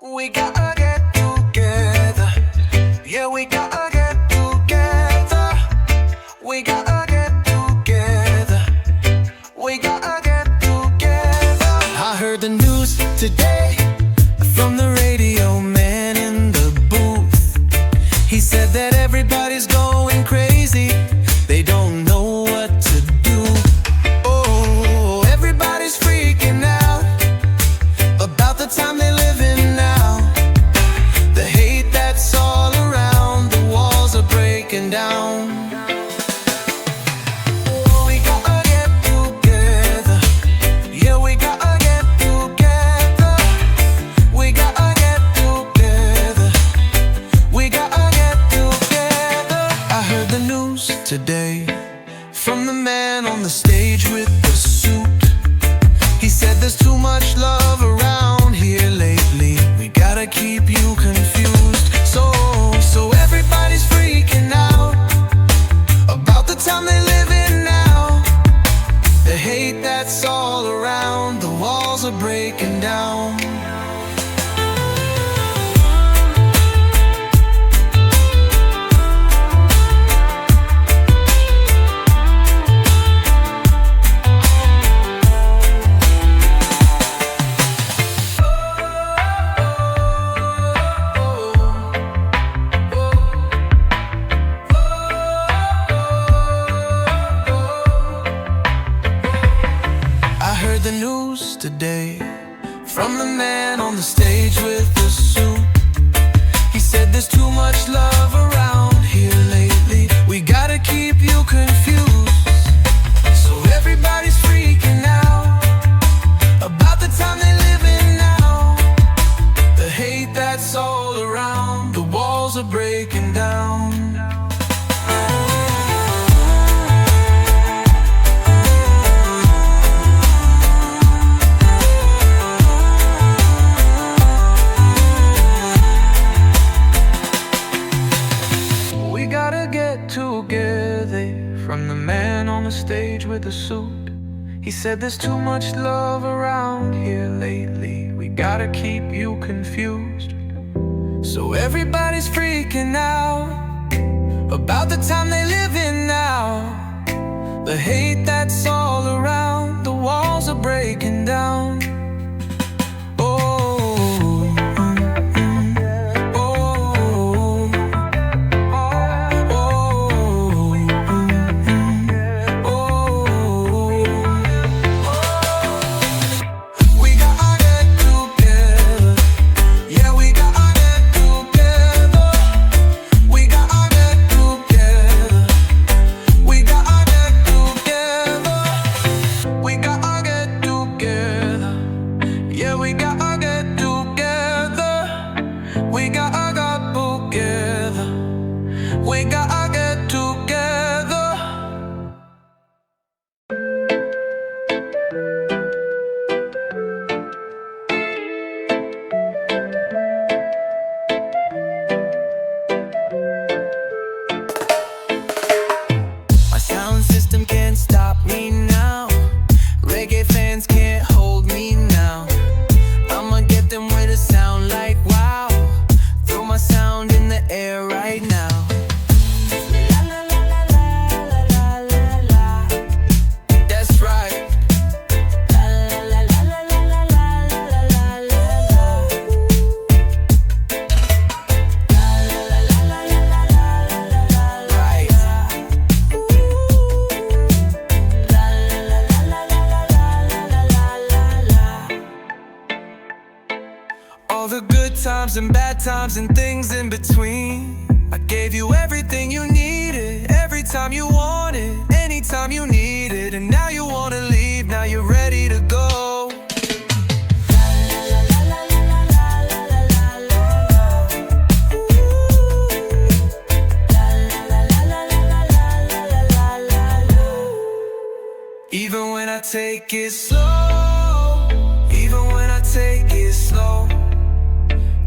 We gotta get together. Yeah, we gotta get together. We gotta get together. We gotta get together. I heard the news today from the radio man in the booth. He said that everybody's going crazy. They don't know what to do. Oh, everybody's freaking out about the time they live in now. The hate that's all around, the walls are breaking down. We gotta get together. Yeah, we gotta get together. We gotta get together. We gotta get together. I heard the news today from the man on the stage with the suit. He said there's too much love around here lately. We gotta keep you confused. So everybody's freaking out about the time they live in now. The hate that's all around, the walls are breaking down. The news today from the man on the stage with the suit. He said there's too much love around here lately. We gotta keep you confused. So everybody's freaking out about the time they live in now. The hate that's all around, the walls are breaking down. Together from the man on the stage with the suit. He said there's too much love around here lately. We gotta keep you confused. So everybody's freaking out about the time they live in now. The hate that's all around, the walls are breaking down. All the good times and bad times and things in between. I gave you everything you needed, every time you wanted, anytime you needed. And now you wanna leave, now you're ready to go. Even when I take it slow, even when I take it slow,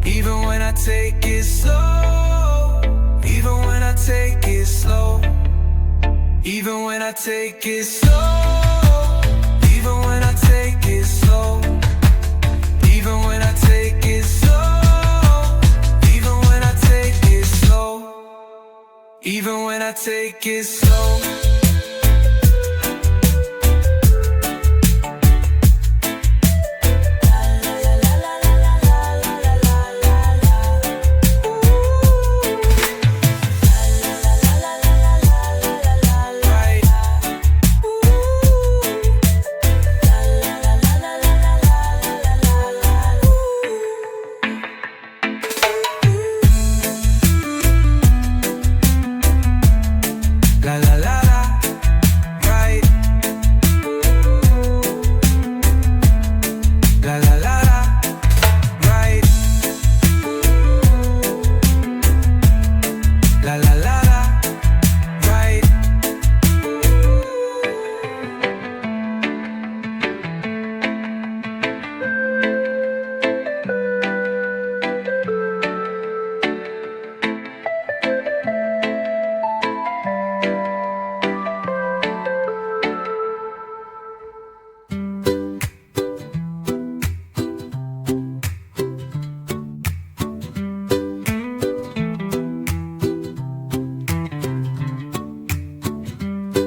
even when I take it slow, even when I take it slow, even when I take it slow, even when I take it slow, even when I take it slow. take it slow.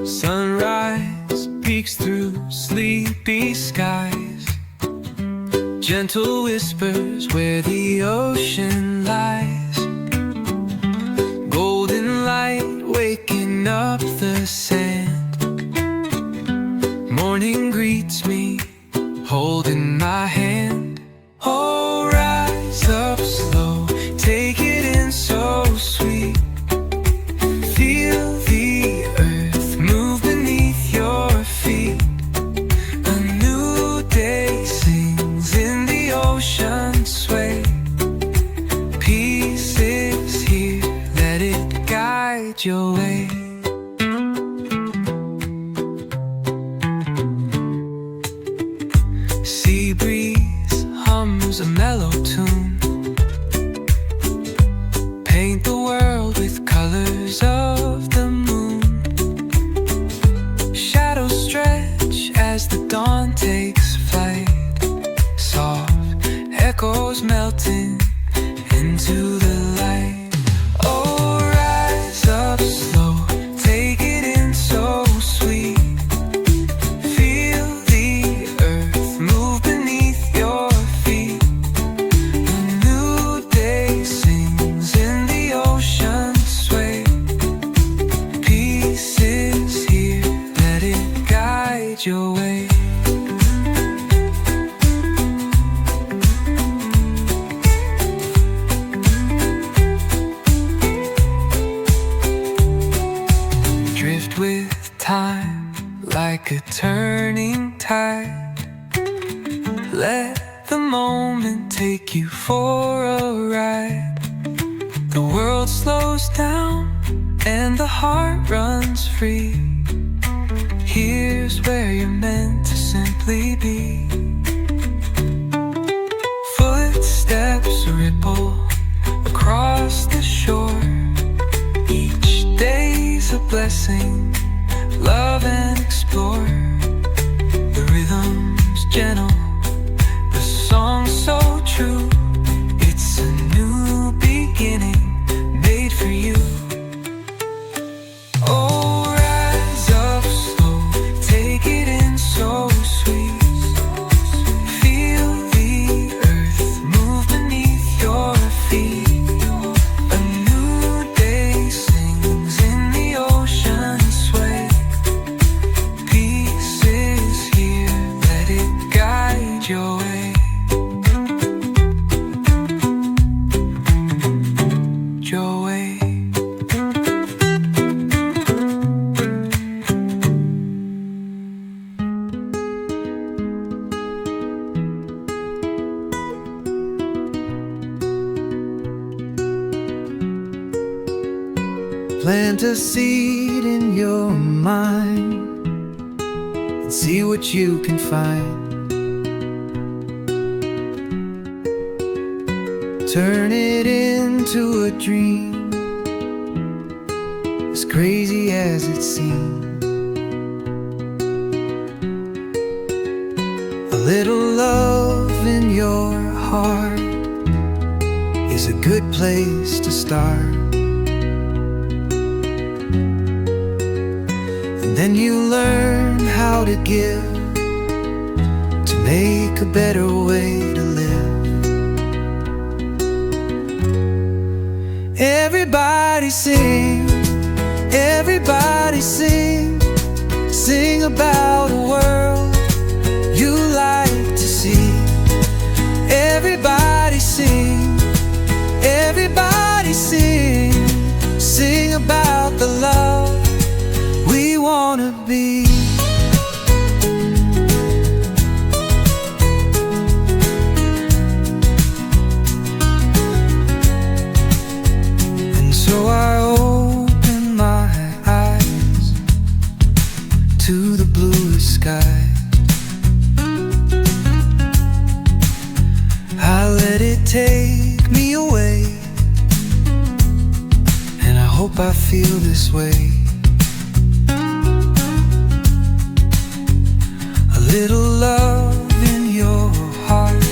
Sunrise peeks through sleepy skies, gentle whispers where the ocean lies. Golden light waking up the sand. Morning greets me, holding my hand. Oh, rise up slow, take it in so sweet. Feel the earth move beneath your feet. A new day sings in the ocean sway. Peace is here, let it guide your way. Sea breeze hums a mellow tune. Paint the world with colors of the moon. Shadows stretch as the dawn takes flight. Soft echoes melting into the light. Oh, rise up slow, take it in so sweet. Feel the earth move beneath your feet. A new day sings in the ocean sway. Peace is here, let it guide your way. Drift with time like a turning tide. Let the moment take you for a ride. The world slows down and the heart runs free. Here's where you're meant to simply be. Footsteps ripple across the shore. Each day's a blessing, love and explore. The rhythm's gentle, the song's so true. It's a new beginning made for you. Oh, rise up slow, take it in so sweet. Feel the earth move beneath your feet. A new day sings in the ocean sway. Peace is here, let it guide your way. Your way. Plant a seed in your mind and see what you can find. Turn it into a dream, as crazy as it seems. A little love in your heart is a good place to start. then you learn how to give, to make a better way to live. Everybody sing, everybody sing, sing about a world you like to see. Everybody sing, everybody sing, sing about the love we wanna be. And so I open my eyes to the bluest sky. I let it take me away, and I hope I feel this way. A little love in your heart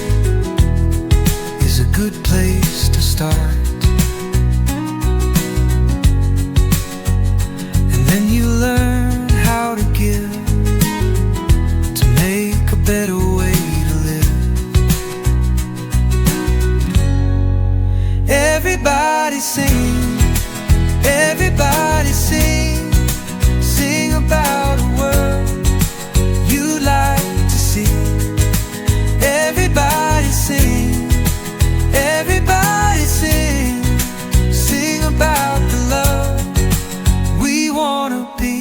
is a good place to start. And then you learn how to give, to make a better way to live. Everybody sing, everybody sing, sing about a world you like to see. Everybody sing, everybody sing, sing about the love we wanna be.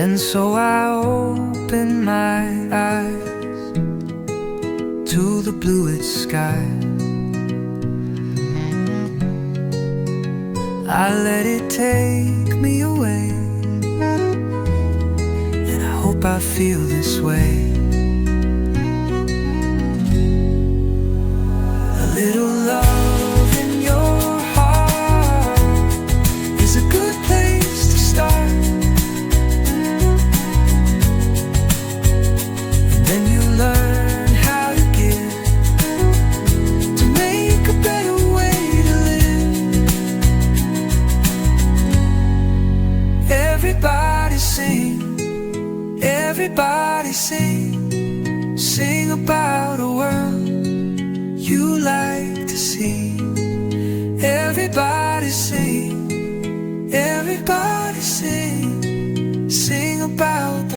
And so I open my eyes to the bluest sky. I let it take me away, and I hope I feel this way. A little love in your heart is a good place to start. Then you learn how to give, to make a better way to live. Everybody sing, everybody sing, sing about a world you like to see. Everybody sing, everybody sing, sing about the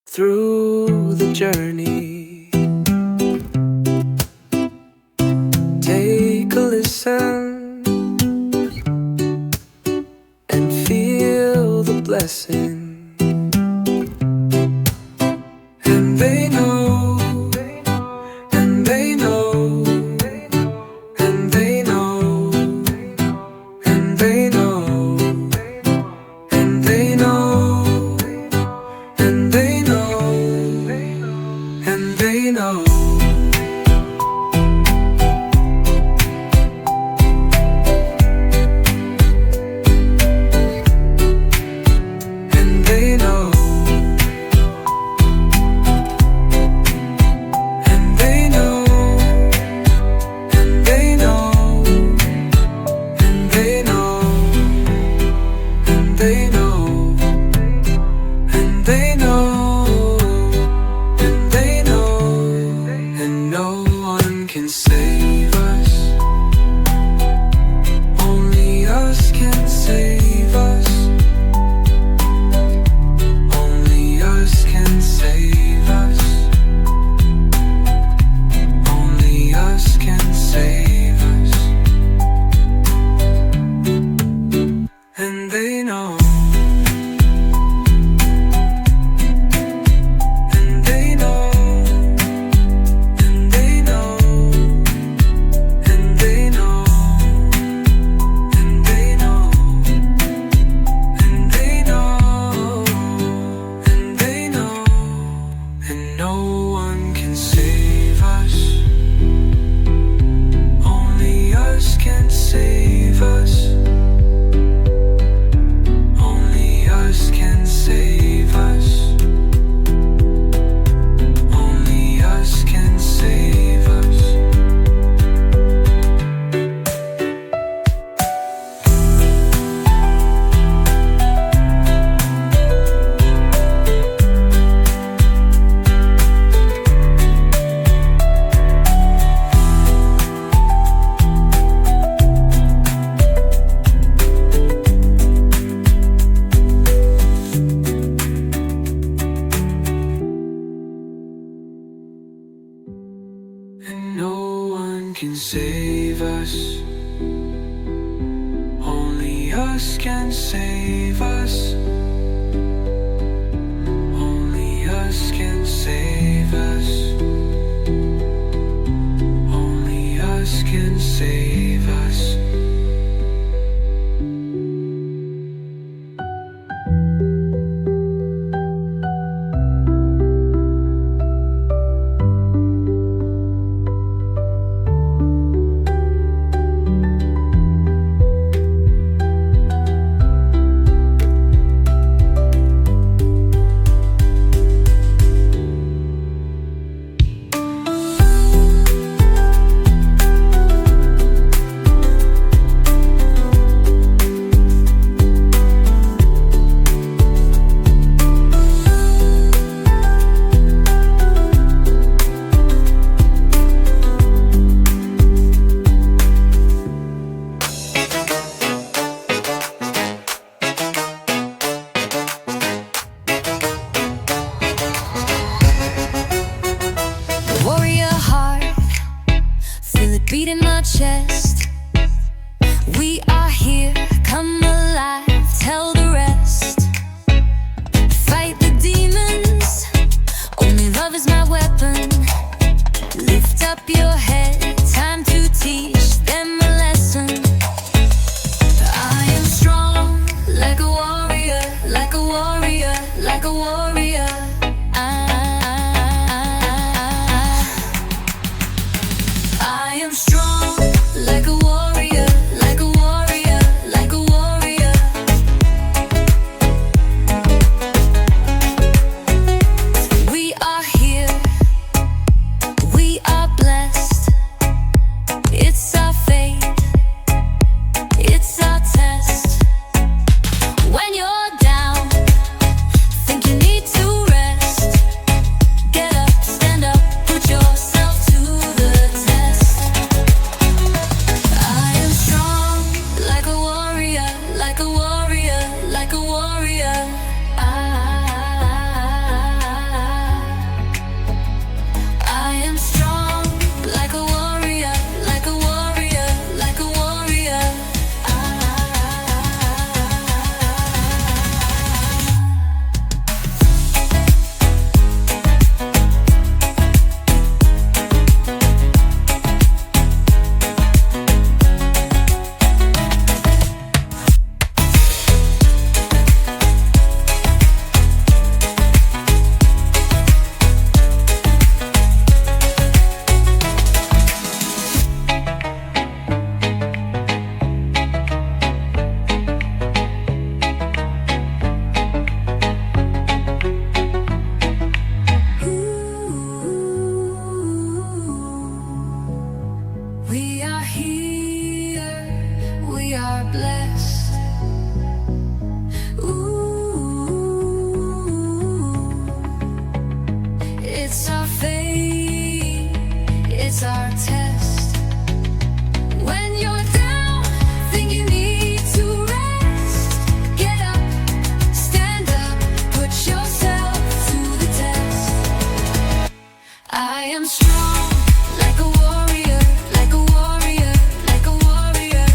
through the journey. Take a listen and feel the blessing. And they know, and they know, and they know, and they know, and they know, and they know, and they know. And they know, and they know, and they know, and they know, and they know, and they know, and they know, and no one can save us. Only us can save us. Only us can save us. Only us can save us. And they know. And they know. And they know. And they know. And they know. save us. Only us can save us. Only us can save us. Only us can save us. Beat in my chest. We are here, come alive, tell the rest. Fight the demons, only love is my weapon. Lift up your head, time to teach them a lesson. I am strong, like a warrior, like a warrior, like a warrior. I am strong, like a warrior, like a warrior, like a warrior. We are here, we are blessed. It's our fate, it's our test. When you're down, think you need to rest. Get up, stand up, put yourself to the test. I am strong, like a warrior, like a warrior, like a warrior. I am strong, like a warrior, like a warrior, like a warrior. We are here, we are blessed. It's our fate, it's our test. When you're down, think you need to rest. Get up, stand up, put yourself to the test. I am strong, like a warrior, like a warrior, like a warrior.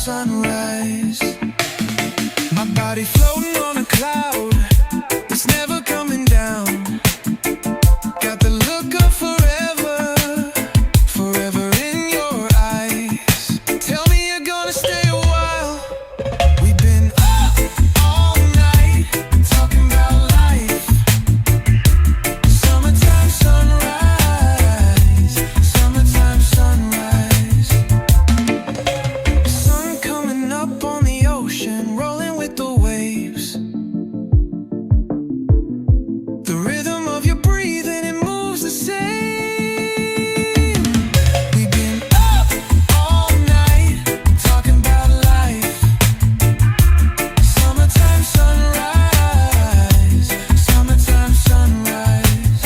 sunrise. My body floating on a cloud, it's never coming down. Got the look of forever, forever in your eyes. Tell me you're gonna stay a while. We've been up all night, talking about life. Summertime sunrise, summertime sunrise. Sun coming up on the ocean, rolling with the waves. The rhythm of your breathing, it moves the same. We've been up all night, talking about life. Summertime sunrise, summertime sunrise.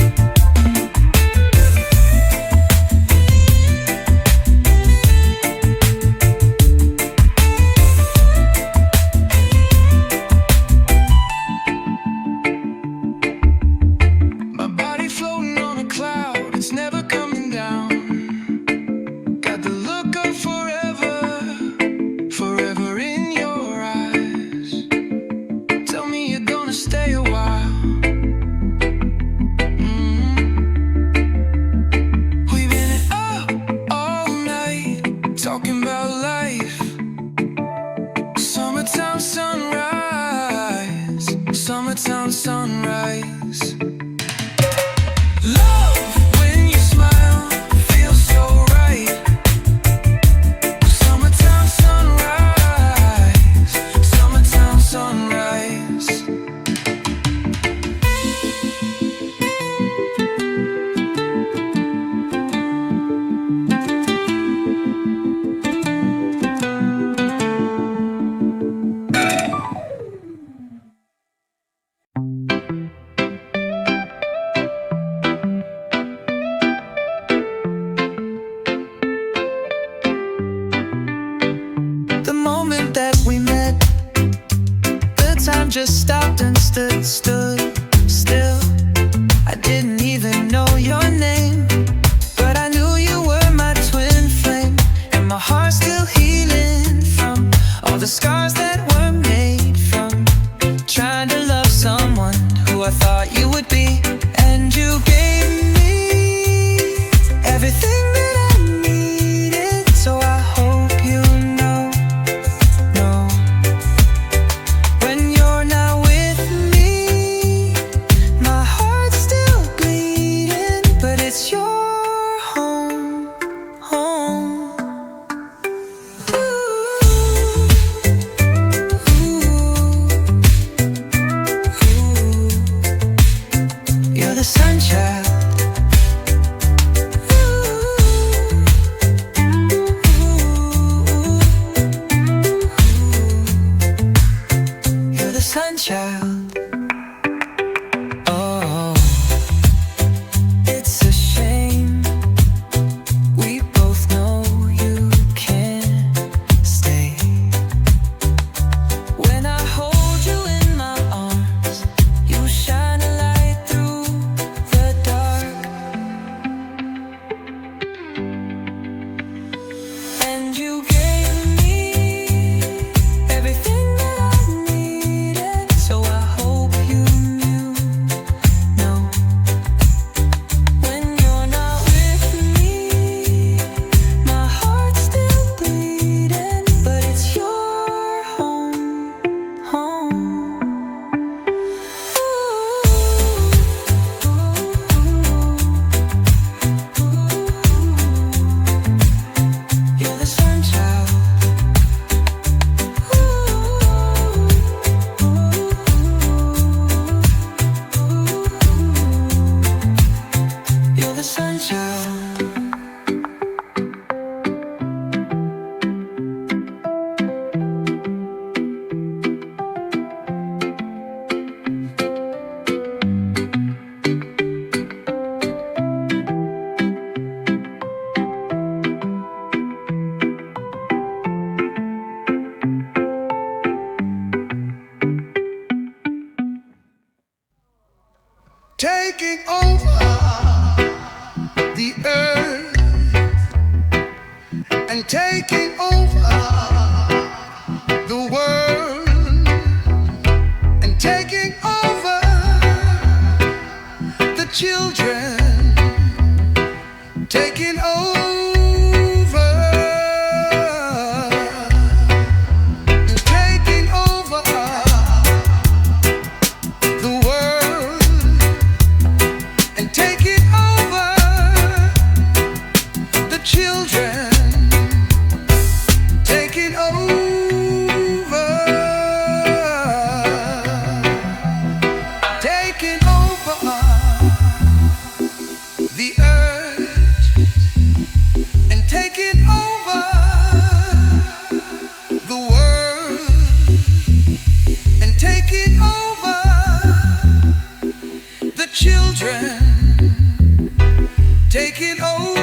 My body floating on a cloud, it's never coming down. Got the look of forever, forever in your eyes. Tell me you're gonna stay a while. We've been up all night, talking about life. Summertime sunrise, summertime sunrise. Love when you smile, feels so right. Summertime sunrise, summertime sunrise. The moment that we met, the time just stopped and stood still. I didn't even know your name, but I knew you were my twin flame. And my heart's still healing from all the scars that were made from trying to love someone who I thought you would be. And you gave me everything that I needed, so I hope you know. When you're not with me, my heart's still bleeding, but it's your home. You're the sunchild. You're the sunchild. Oh, it's a shame. We both know you can't stay. When I hold you in my arms, you shine a light through the dark. And you gave me everything that I needed, so I hope you knew. When you're not with me, my heart's still bleeding, but it's your home. You're the sunchild. You're the sunchild. Taking over the earth and taking over children taking over, taking over the world and taking over the children, taking over, taking over the earth and taking over the world and taking over the children, taking over.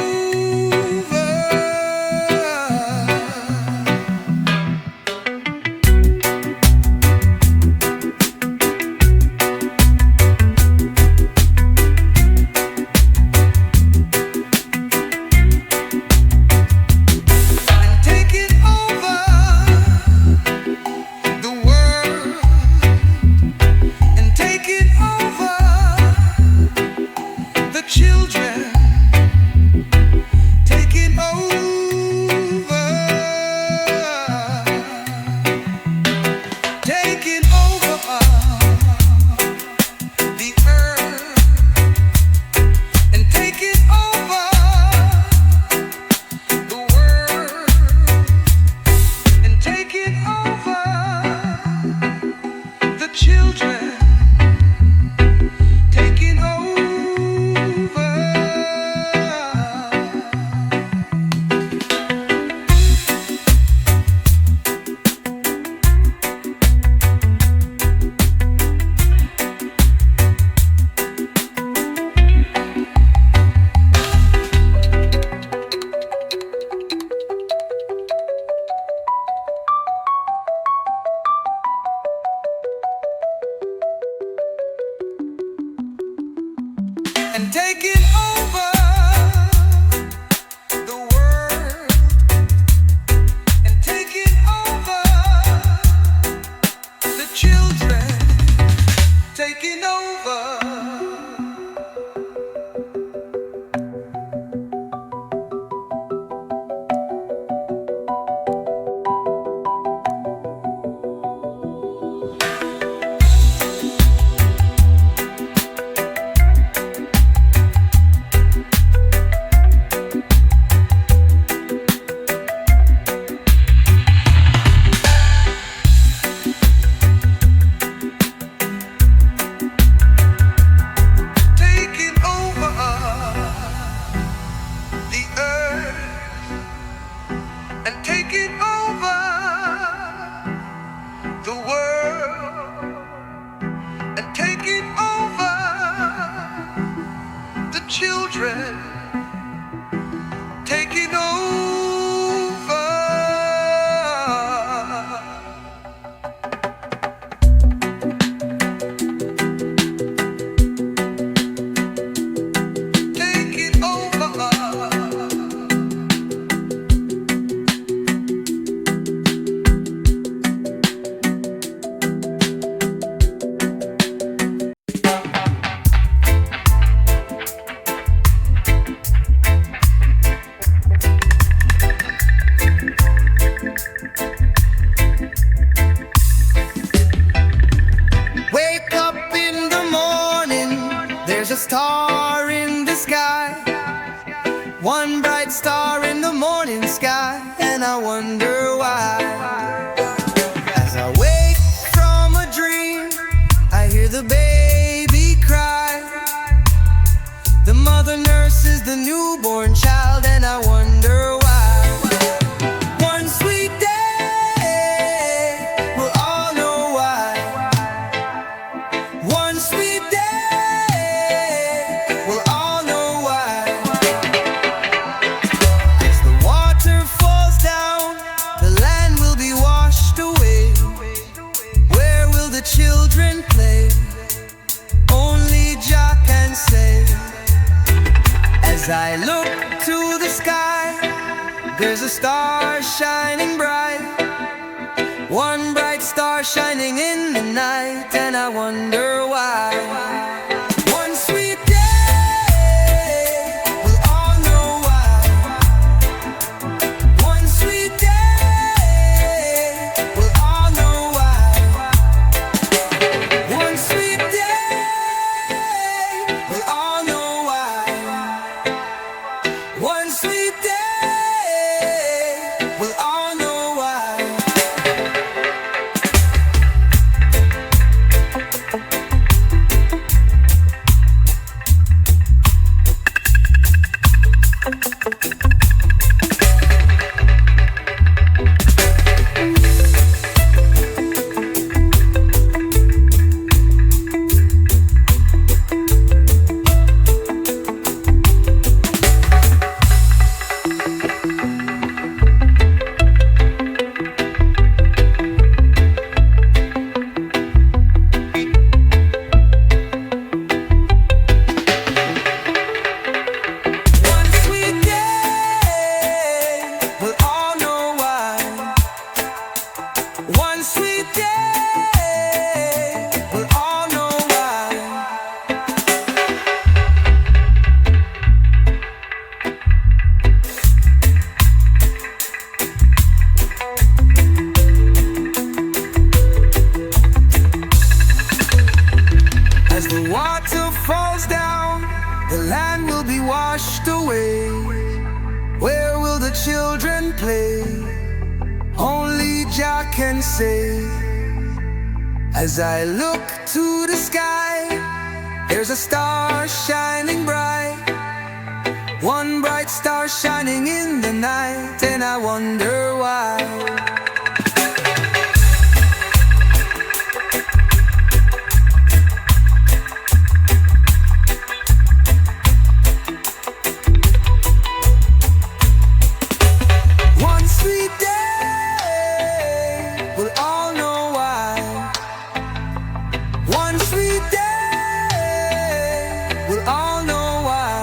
And taking over the world and taking over the children, taking over. Children taking over. Taking over. There's a star in the sky, one bright star in the morning sky, and I wonder why. As I wake from a dream, I hear the baby cry. The mother nurses the newborn child, and I wonder why. One sweet day, we'll all know why. One sweet day, children play, only Jah can say. As I look to the sky, there's a star shining bright, one bright star shining in the night, and I wonder why. One sweet day, water falls down, the land will be washed away. Where will the children play? Only Jah can say. As I look to the sky, there's a star shining bright. One bright star shining in the night, and I wonder why. One sweet day, we'll all know why. One sweet day, we'll all know why.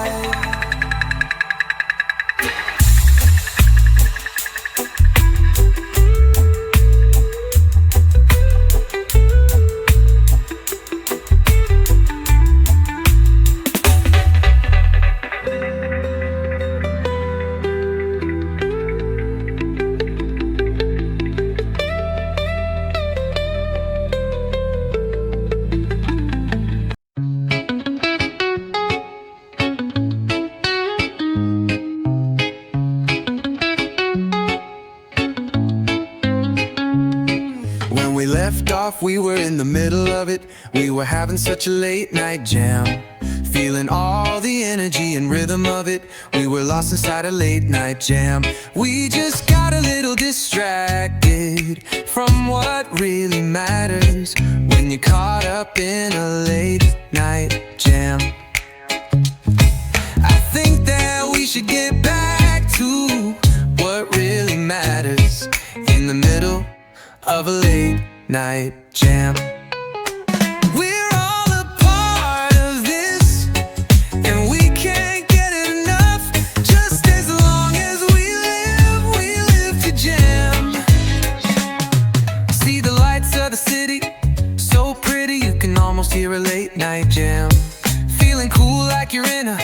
When we left off, we were in the middle of it. We were having such a late night jam, feeling all the energy and rhythm of it. We were lost inside a late night jam. We just got a little distracted from what really matters when you're caught up in a late night jam. I think that we should get back to what really matters in the middle of a late night jam. We're all a part of this, and we can't get enough. Just as long as we live to jam. See the lights of the city, so pretty you can almost hear a late night jam. Feeling cool like you're in a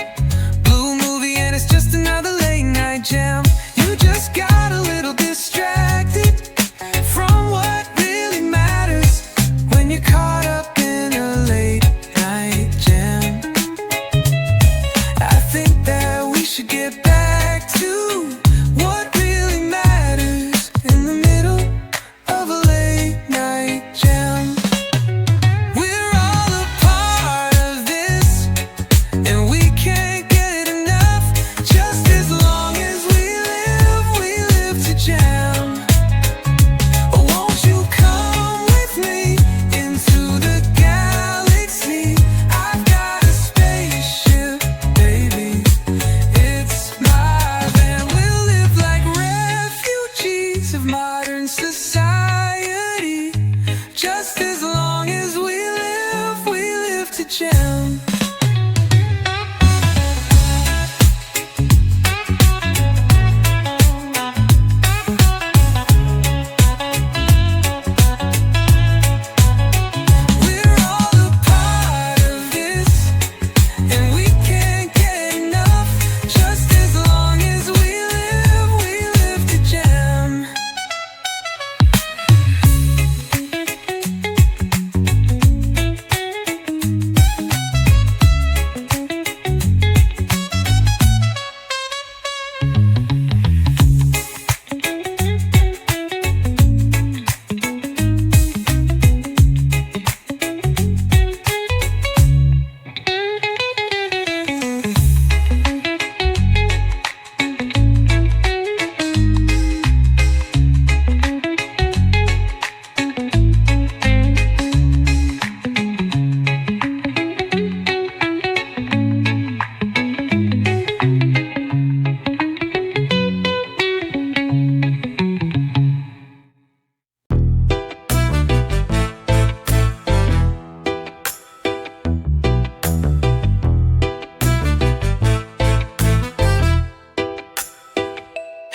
blue movie, and it's just another late night jam. You just got a little distracted from what really matters when you're caught up in a late night jam. I think that we should get back to what really matters in the middle of a late night jam. We're all a part of this, and we can't get enough. Just as long as we live to jam. Oh, won't you come with me into the galaxy? I've got a spaceship, baby. It's my van. We'll live like refugees of modern society. Just as long as we live to jam. We're all a part of this, and we can't get enough. Just as long as we live to jam.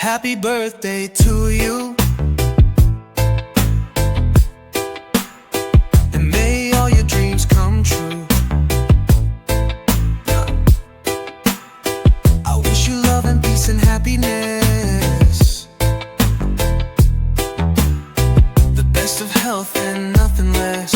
Happy birthday to you, and may all your dreams come true. I wish you love and peace and happiness, the best of health and nothing less.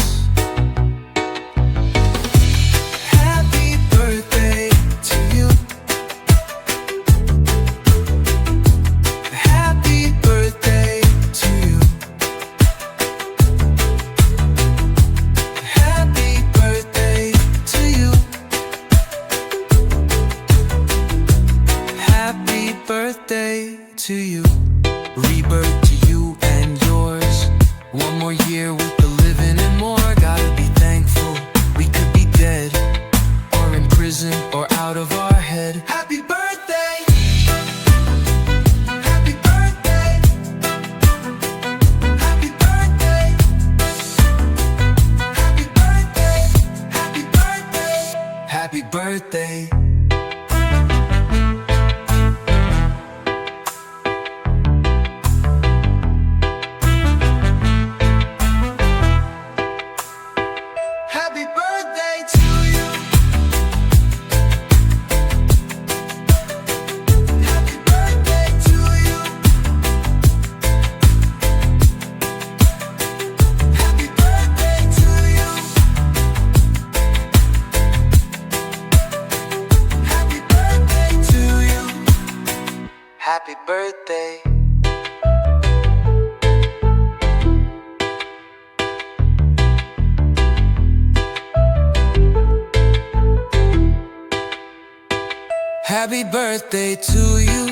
Happy birthday to you.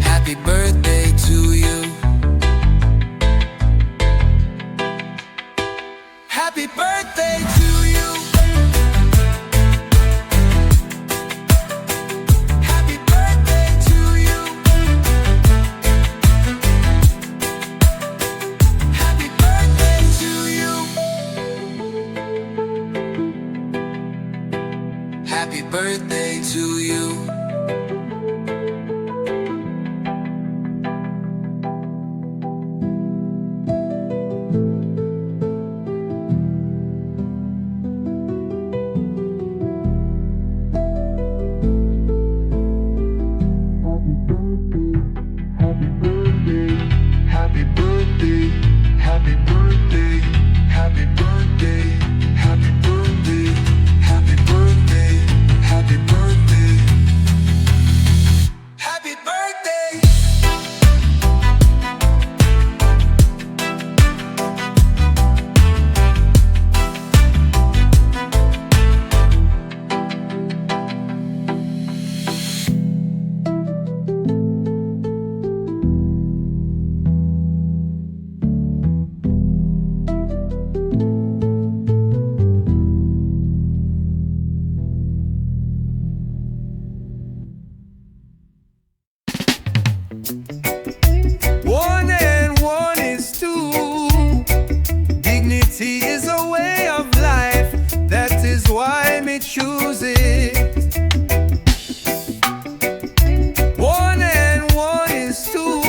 Happy birthday to you. Happy birthday to you. Happy birthday to you. Happy birthday to you. Happy birthday to you. One and one is two. Dignity is a way of life. That is why me choose it. One and one is two.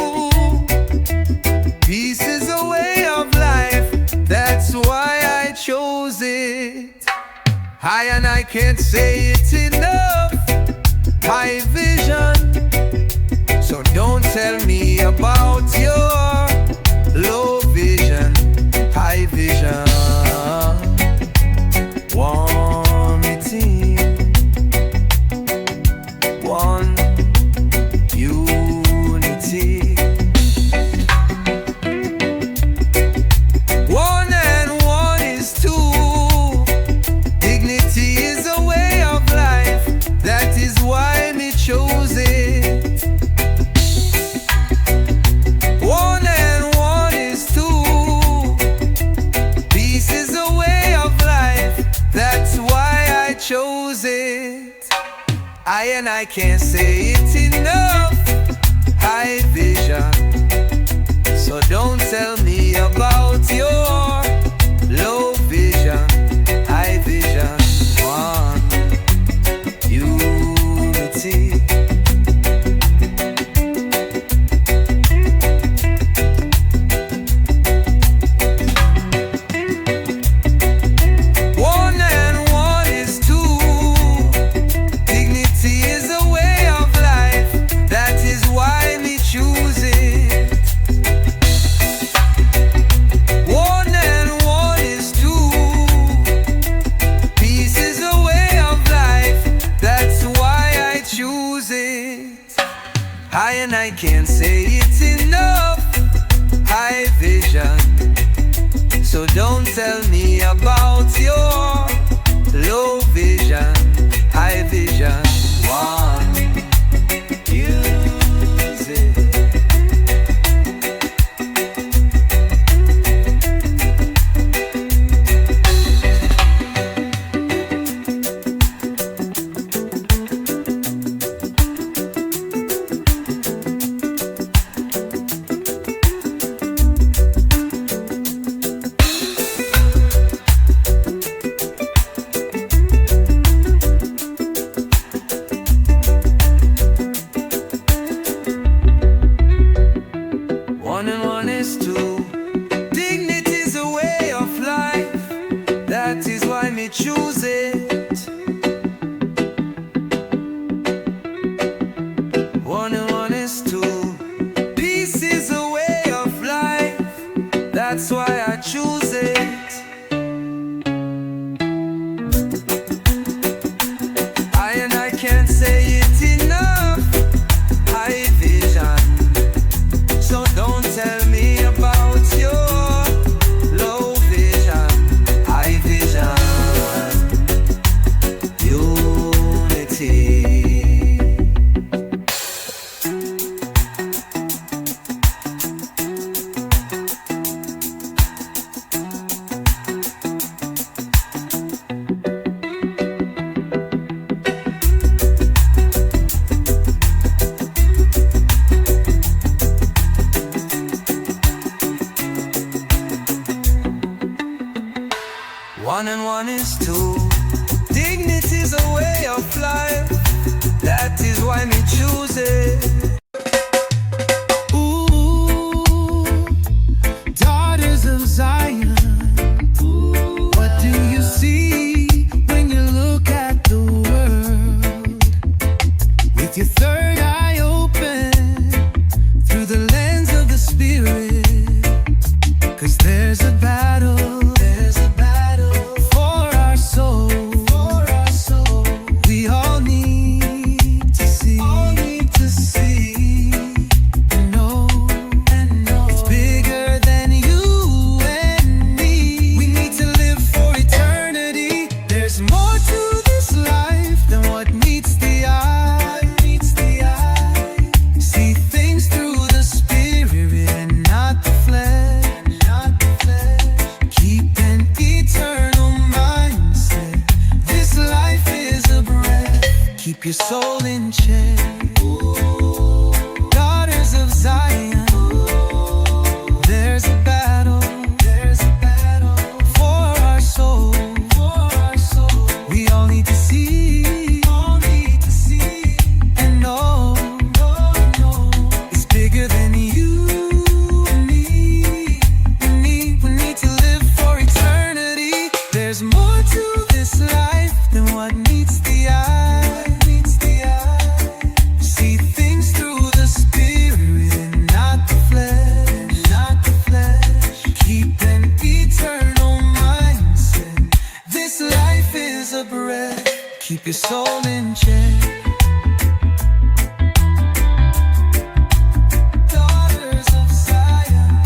Peace is a way of life. That's why I chose it. I and I can't say it enough. High vision. So don't tell me about your low vision. High vision. One team, one unity. One and one is two. Dignity is a way of life. That is why me chose it. One and one is two. Peace is a way of life. That's why I chose it. I and I can't say it enough. High vision. So don't tell me about your low vision. High vision. One unity. One and one is two. Dignity is a way of life. That is why me choose it. One and one is two. Peace is a way of life. That's why I choose it. I and I can't say it enough. High vision. So don't tell me about your low vision. High vision. One. Use it. One and one is two. Dignity is a way of life. That is why me choose it. One and one is two. Peace is a way of life. That's why I choose it. I and I can't say it enough. High vision. So don't tell me about soul in check. Daughters of Zion.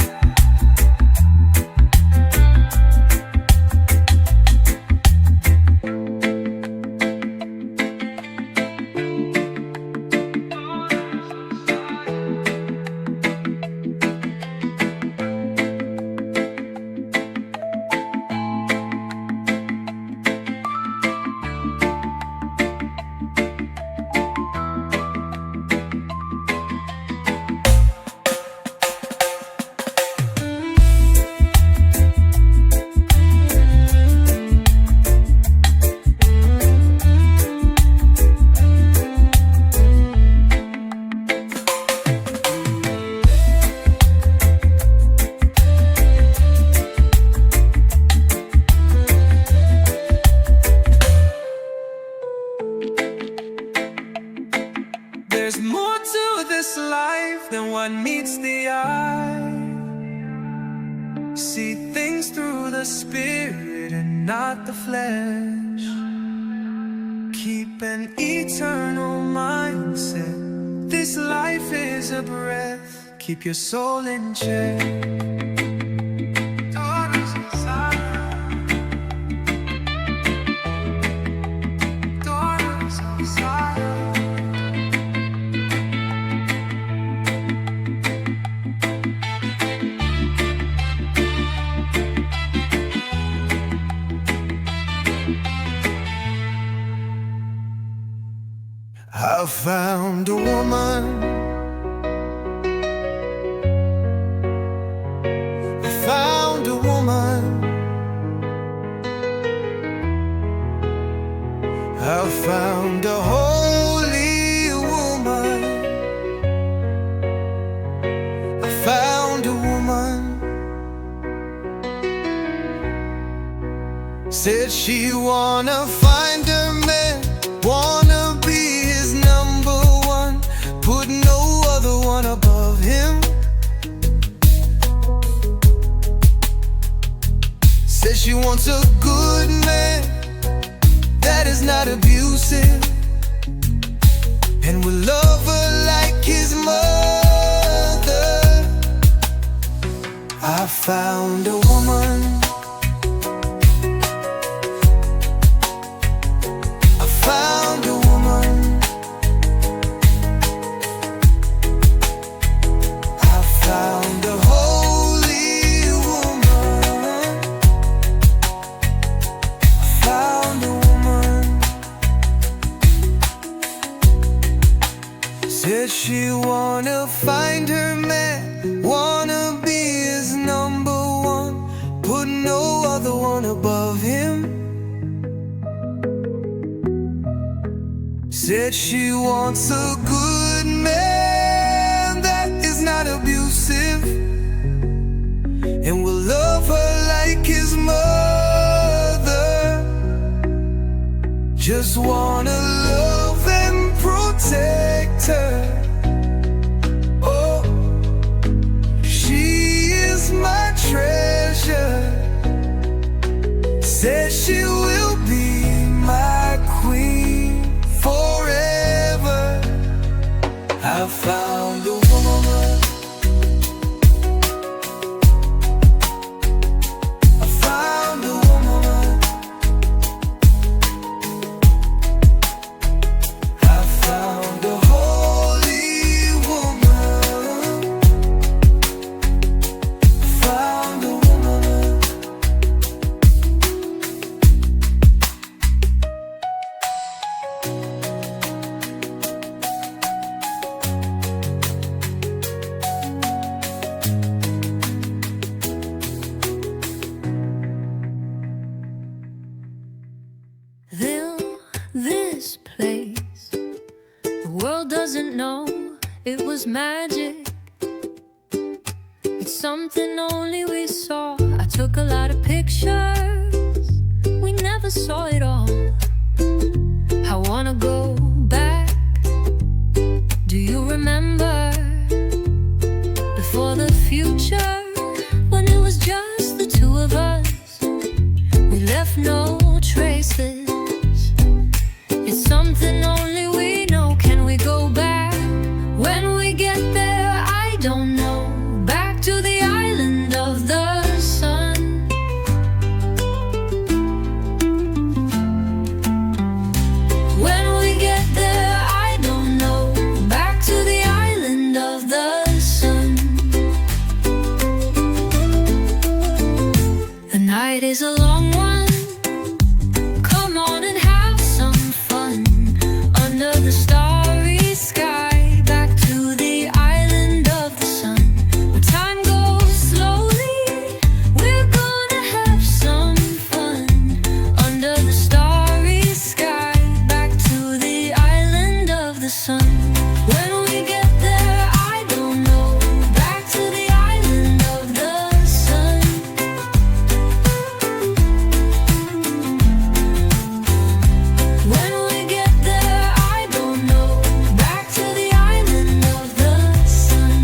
There's more to this life than what meets the eye. See things through the spirit and not the flesh. Keep an eternal mindset. This life is a breath. Keep your soul in check. Daughters of Zion. Daughters of Zion. I found a woman. I found a woman. I found a holy woman. I found a woman. Said she wanna find her man, wanna be his number one, put no other one above him. Says she wants a good man that is not abusive and will love her like his mother. I found a woman. I found a woman. I found a holy woman. I found a woman. Said she wanna find her man, wanna be his number one, put no other one above him. Said she wants a good man that is not abusive and will love her like his mother. Just wanna love and protect her. Oh, she is my treasure. Said she will be my queen forever. I found a woman. I found a woman. I found a holy woman. I found a woman. This place, the world doesn't know it was magic. It's something only we saw. I took a lot of pictures, we never saw it all. I wanna go back. Do you remember before the future, when it was just the two of us? We left no traces. It's get there, I don't know. Back to the island of the sun. When we get there, I don't know. Back to the island of the sun. The night is a long one. Come on and have some fun under the starry sky. Back to the island of the sun, where time goes slowly. We're gonna have some fun under the starry sky. Back to the island of the sun. When we get there, I don't know. Back to the island of the sun. When we get there, I don't know. Back to the island of the sun.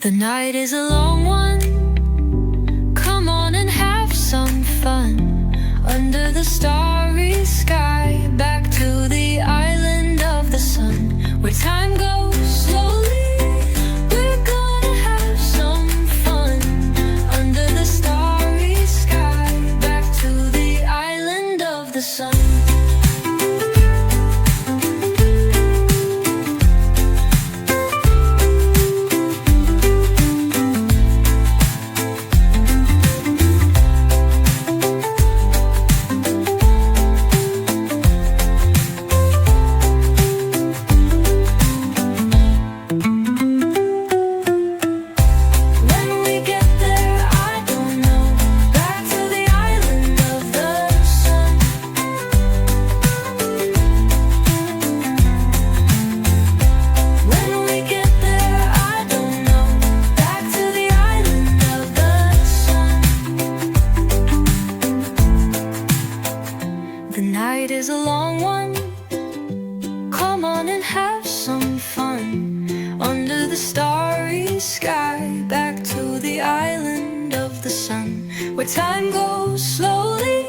The night is a long one. Come on and have some fun under the starry sky. Back to the island of the sun, where time goes slowly. We're gonna have some fun under the starry sky. Back to the island of the sun. When we get there, I don't know. Back to the island of the sun. When we get there, I don't know. Back to the island of the sun. The night is a long one. Come on and have some fun under the starry sky. Back to the island of the sun, where time goes slowly.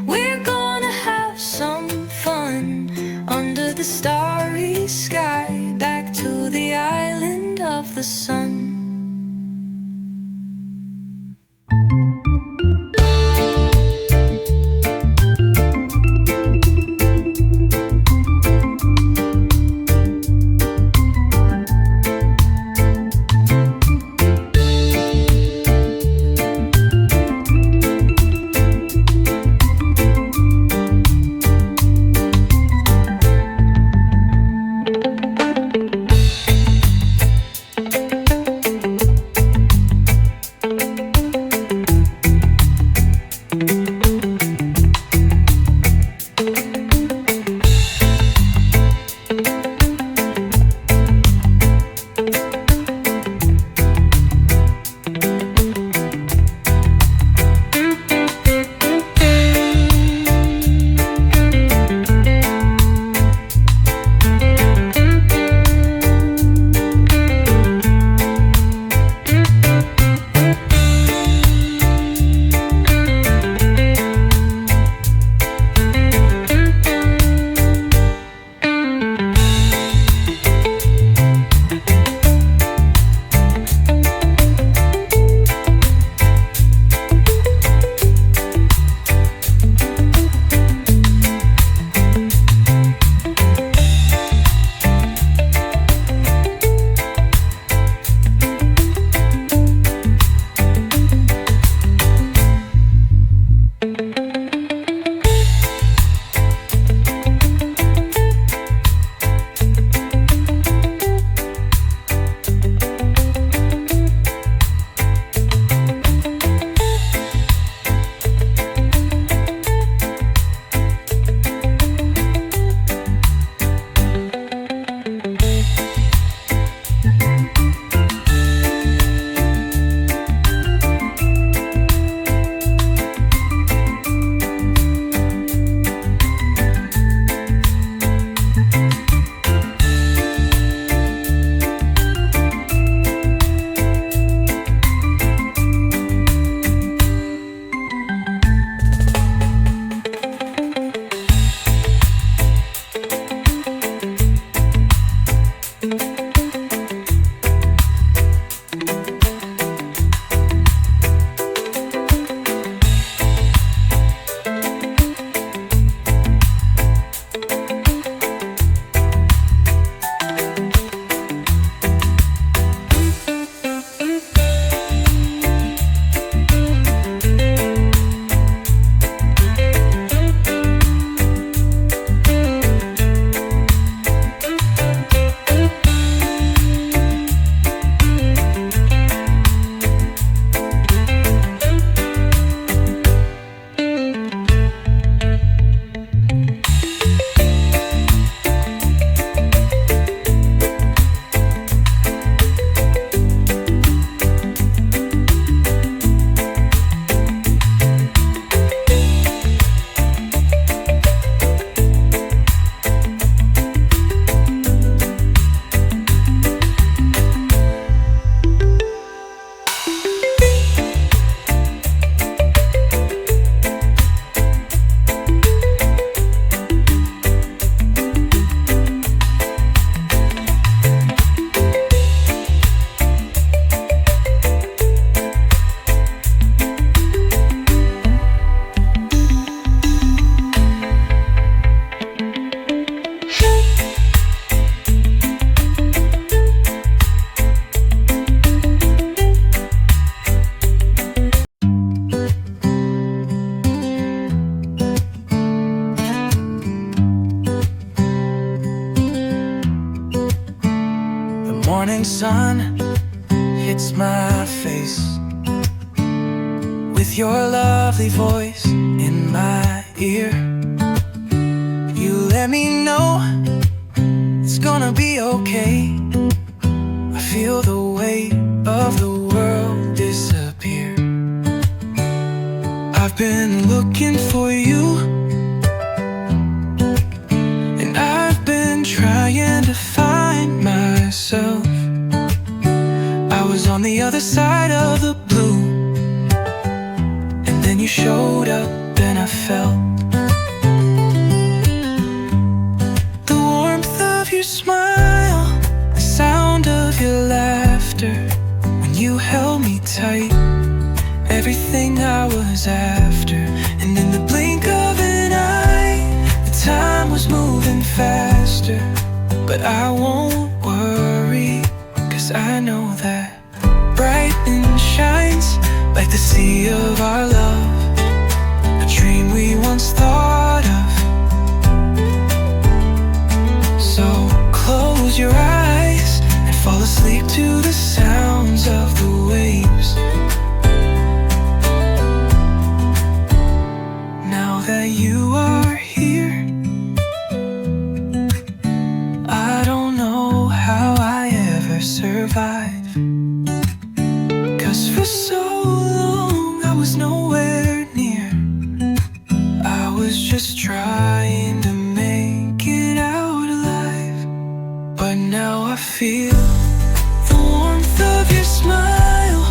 We're gonna have some fun under the starry sky. Back to the island of the sun. morning sun hits my face with your lovely voice in my ear. You let me know it's gonna be okay. I feel the weight of the world disappear. I've been looking for you, and I've been trying to find myself. I was on the other side of the blue, and then you showed up and I felt the warmth of your smile, the sound of your laughter when you held me tight, everything I was after. And in the blink of an eye, the time was moving faster. But I won't worry, 'cause I know that bright and shines like the sea of our love, a dream we once thought of. So close your eyes and fall asleep to the sounds of the waves. Now that you are here, I don't know how I ever survived, 'cause for so long I was nowhere near. I was just trying to make it out alive. But now I feel the warmth of your smile,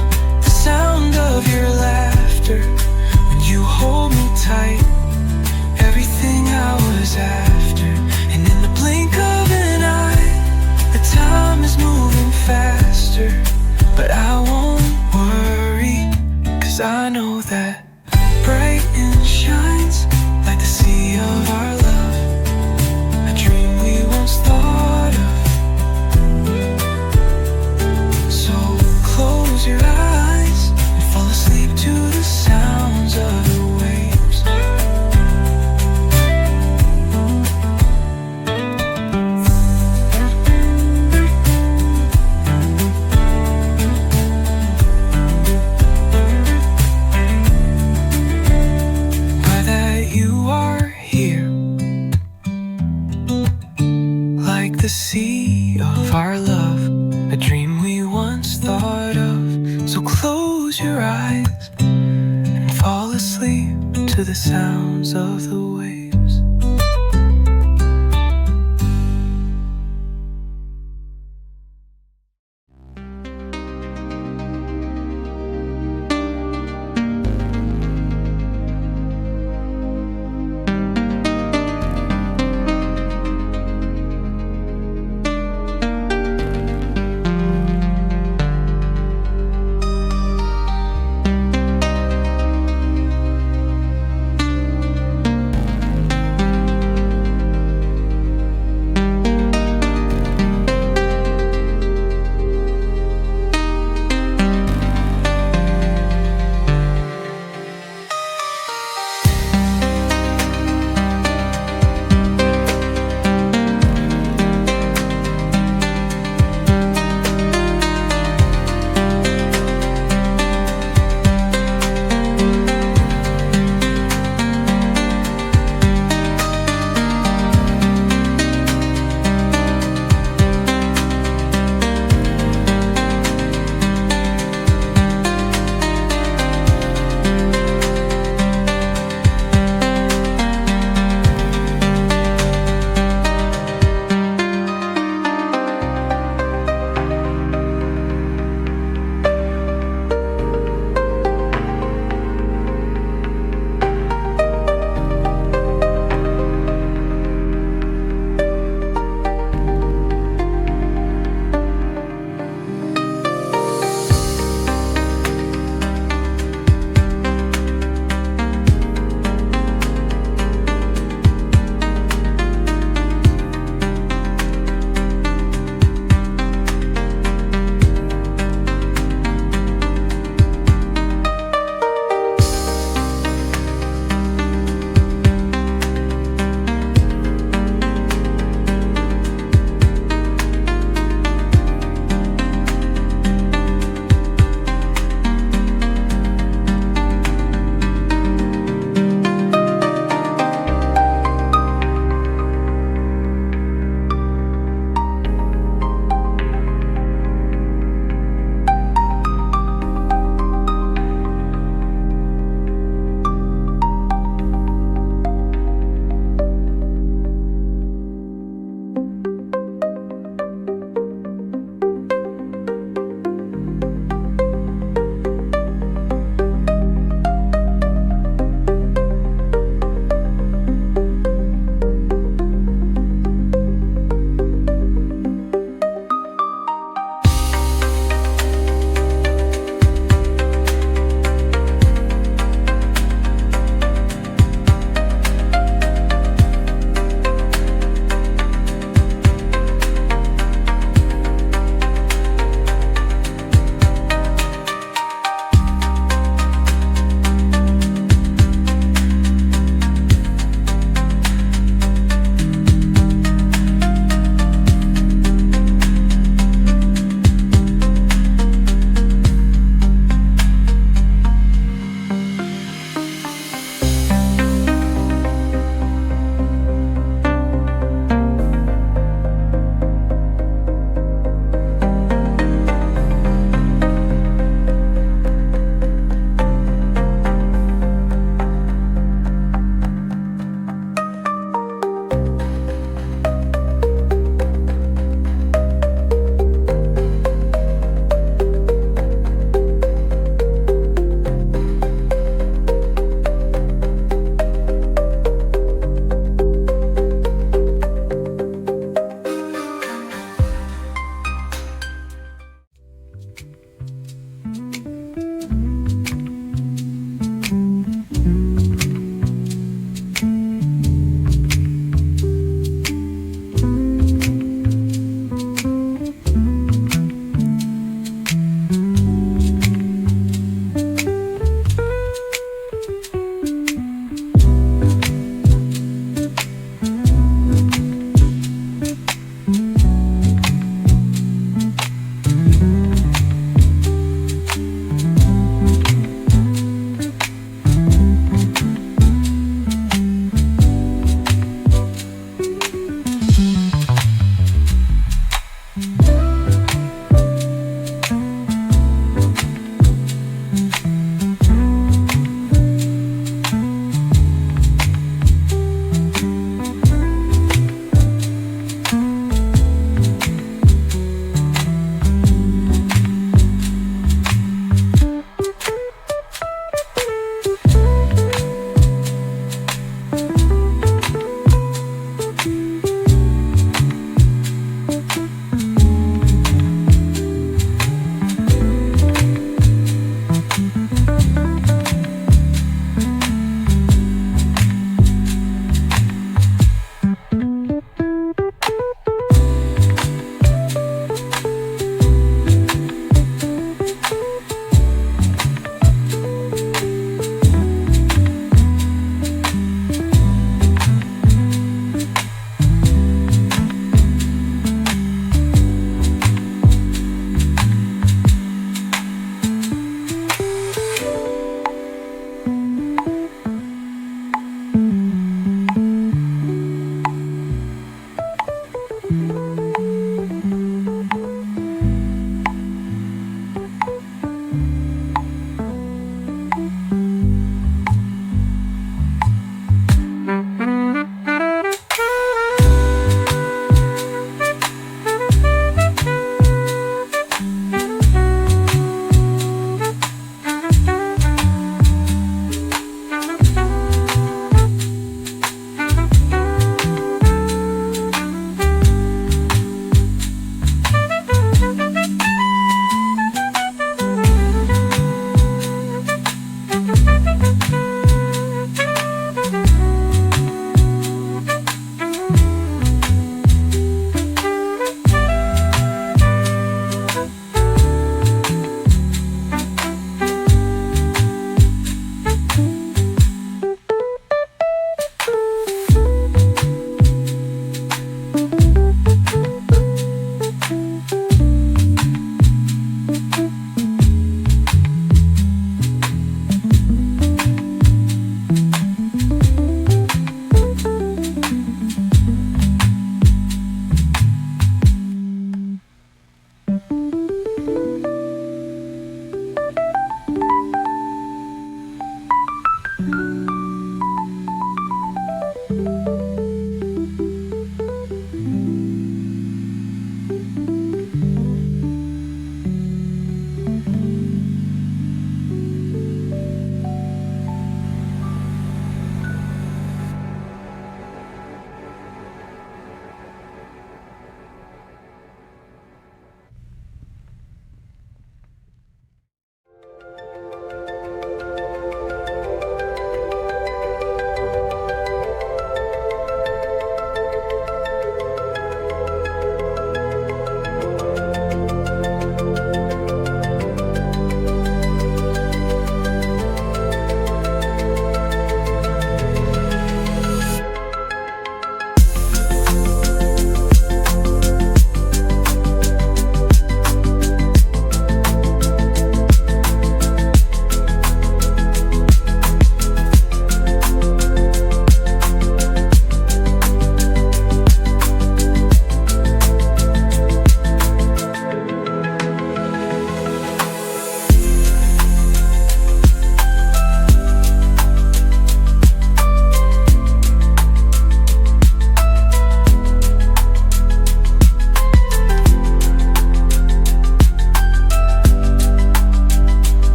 the sound of your laughter when you hold me tight, everything I was after. And in the blink of an eye, the time is moving faster. But I won't worry, 'cause I know that bright and shines like the sea of our love, a dream we once thought of. So close your eyes and fall asleep to the sounds of the waves. Glad that you are here, like the sea of our love, a dream we once thought of. So close your eyes and fall asleep to the sounds of the waves.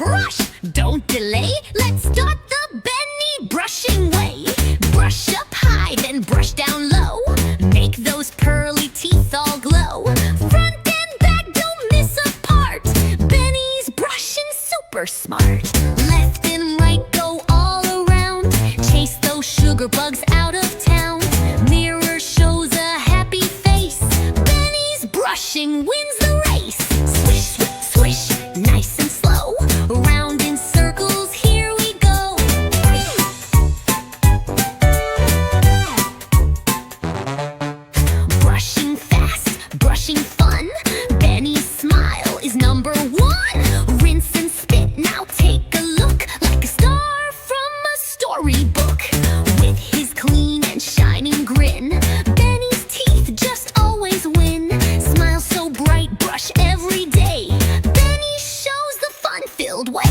brush. Don't delay, let's start the Benny brushing way. Brush up high, then brush down low. Make those pearly teeth all glow. Front and back, don't miss a part. Benny's brushing super smart. Left and right, go all around. Chase those sugar bugs out of town. Mirror shows a happy face. Benny's brushing wins the race. Swish, swish, swish, nice and slow. Round in circles, here we go. Brushing fast, brushing fun. Benny's smile is number one. Rinse and spit, now take a look. Like a star from a storybook. With his clean and shining grin, Benny's teeth just always win. Smile so bright, brush every day. Benny shows the fun-filled way.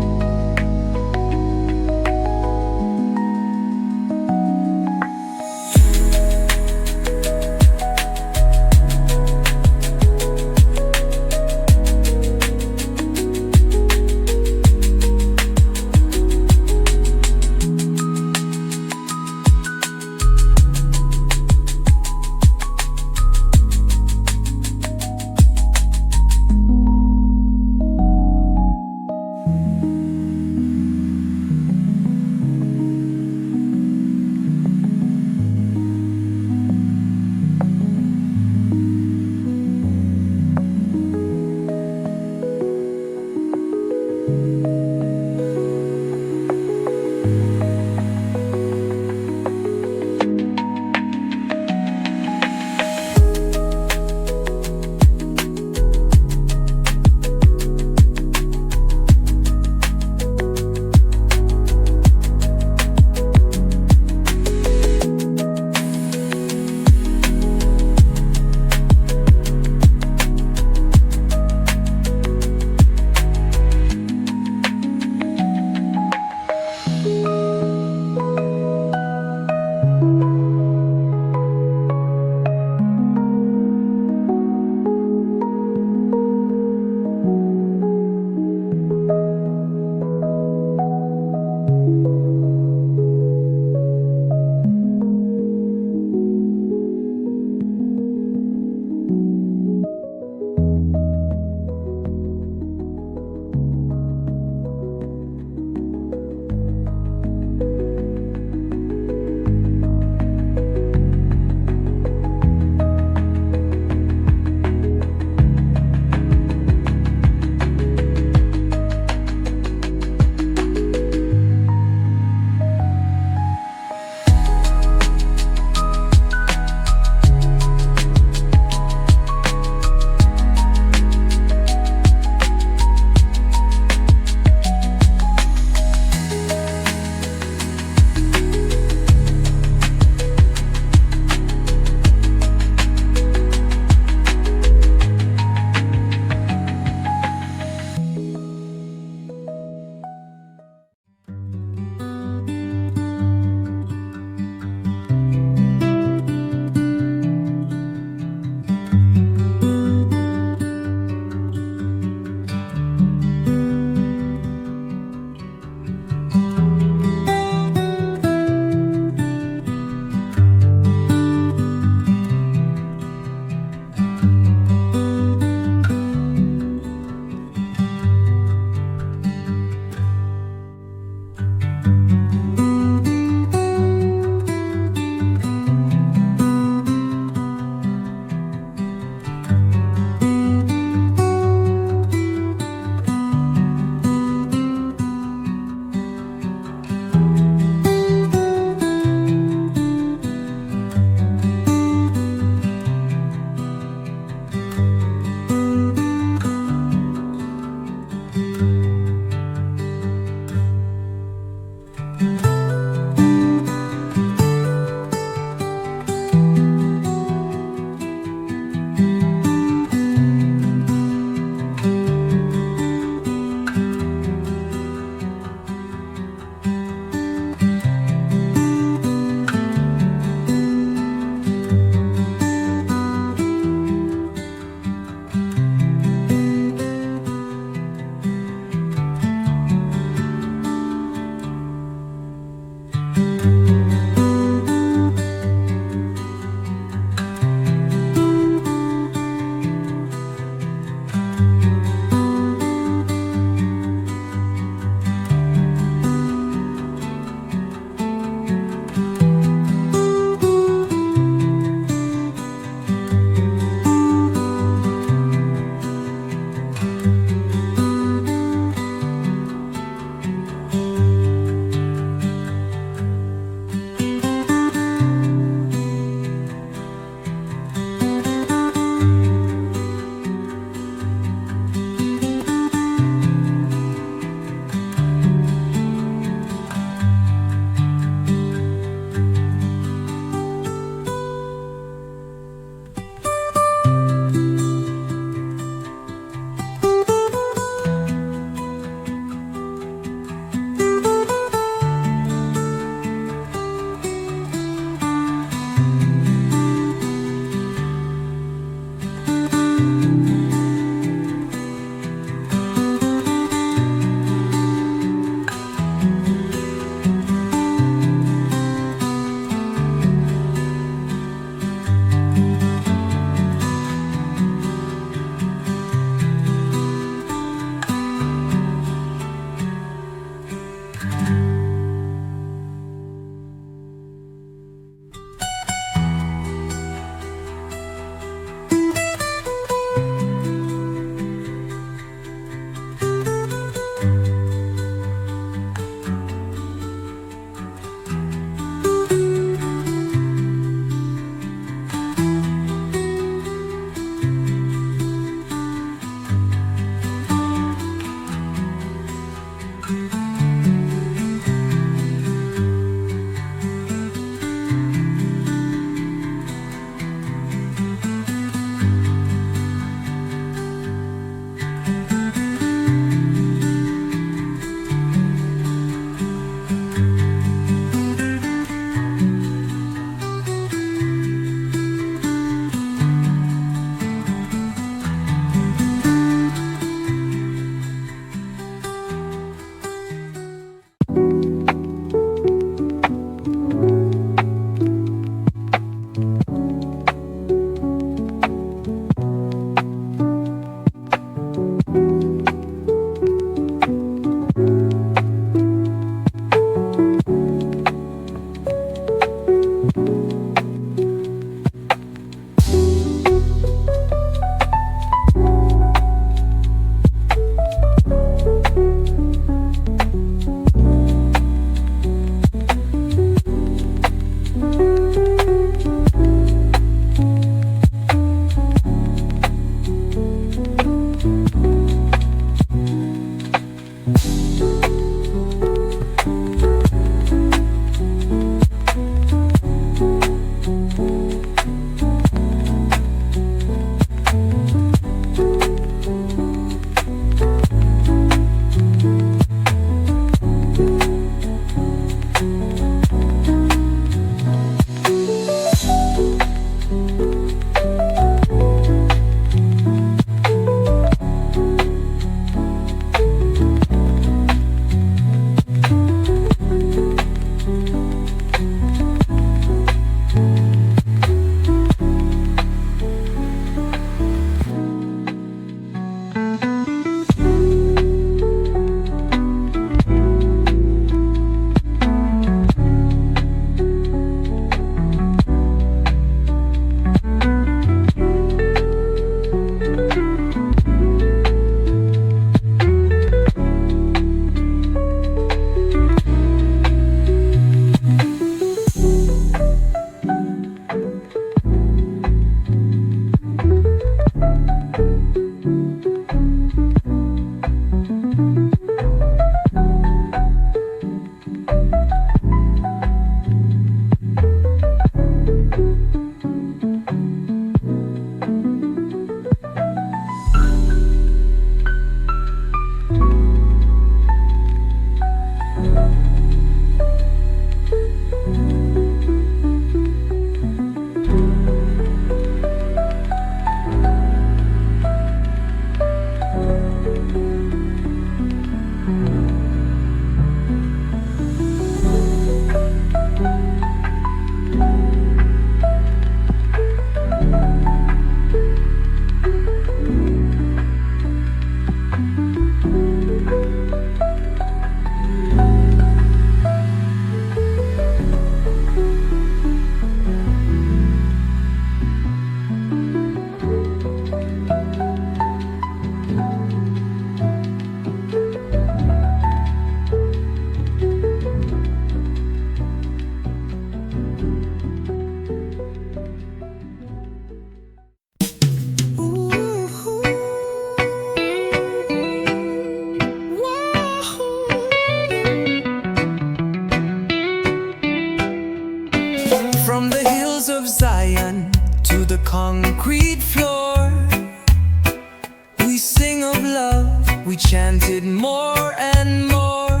chanted more and more.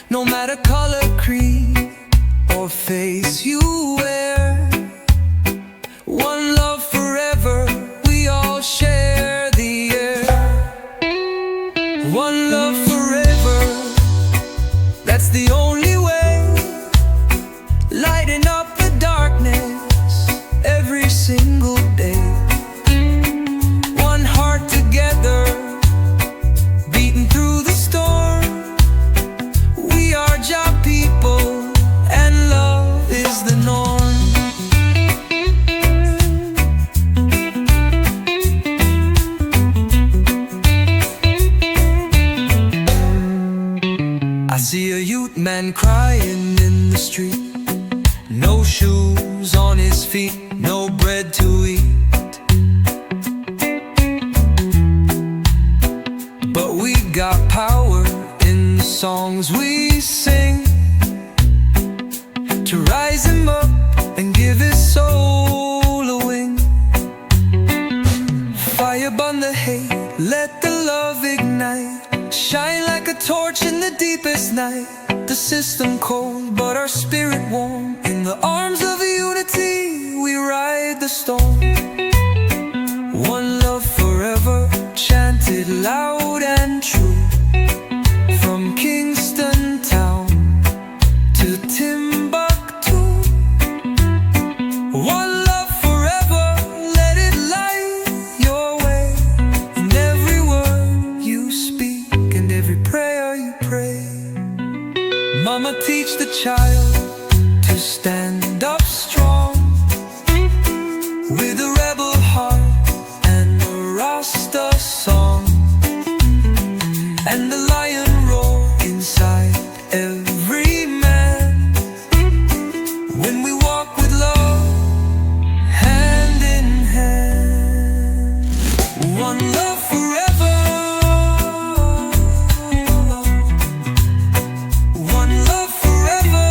No matter color, creed, or face you wear, one love forever, we all share the air. One love forever, that's the only way, lighting up the darkness every single day. One heart together, beating through the storm. We are Jah people, and love is the norm. I see a youth man crying in the street, no shoes on his feet, no bread to eat. But we got power in the songs we sing, to rise him up and give his soul a wing. Fire burn the hate, let the love ignite, shine like a torch in the deepest night. The system cold, but our spirit warm. In the arms of unity, we ride the storm. One love forever, chanted loud and true, from Kingston town to Timbuktu. One love forever, let it light your way, in every word you speak and every prayer you pray. Mama, teach the child to stand up strong, with a rebel heart and a Rasta song, and the lion roar inside every man, when we walk with love, hand in hand. One love forever, one love forever.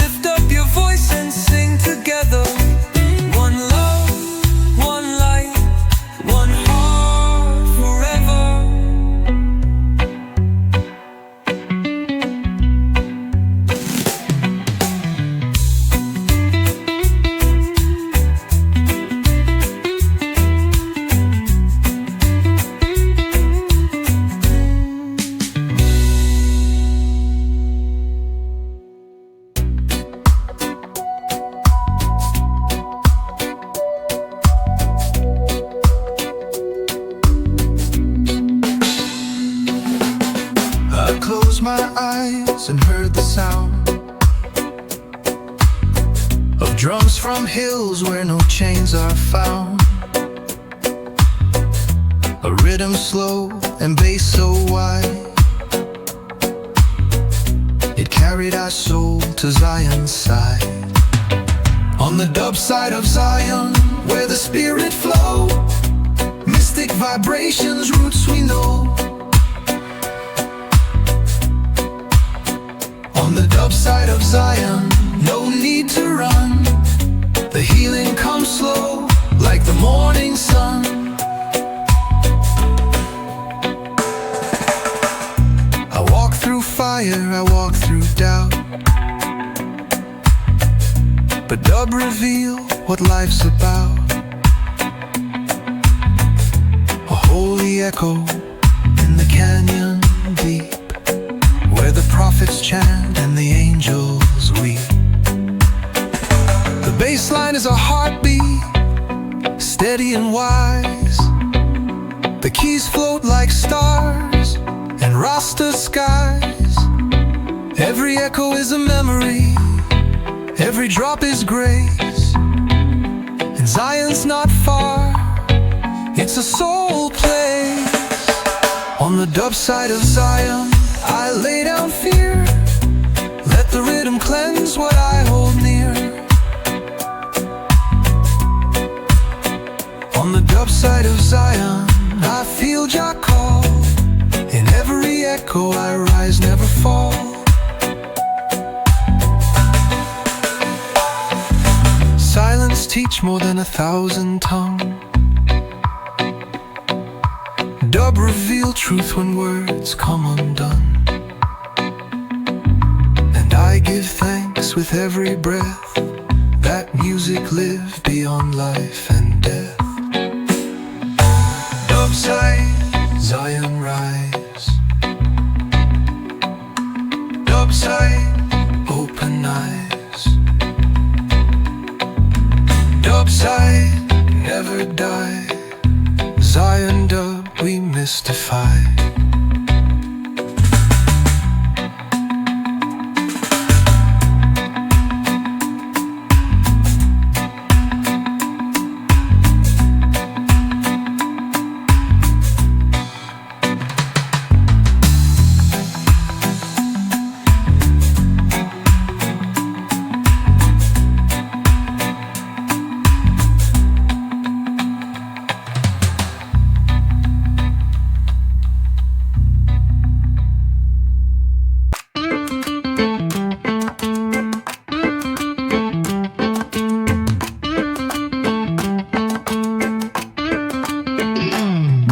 Lift up your voice and sing together. One love, one light, one heart forever. I closed my eyes and heard the sound of drums from hills where no chains are found. A rhythm slow and bass so wide, it carried our soul to Zion's side. On the dub side of Zion, where the spirit flow, mystic vibrations, roots we know. On the dub side of Zion, no need to run, the healing comes slow, like the morning sun. I walk through fire, I walk through doubt, but dub reveal what life's about. A holy echo in the canyon deep, where the prophets chant and the angels weep. The bass line is a heartbeat, steady and wise. The keys float like stars and Rasta skies. Every echo is a memory, every drop is grace. And Zion's not far, it's a soul place. On the dub side of Zion, I lay down fear, let the rhythm cleanse what I hold near. On the dub side of Zion, I feel Jah call, in every echo I rise, never fall. Silence teach more than 1,000 tongues. Dub reveal truth when words come undone. And I give thanks with every breath that music live beyond life and death. Dubside, Zion rise. Dubside, open eyes. Dubside, never die. Zion dub, we mystify.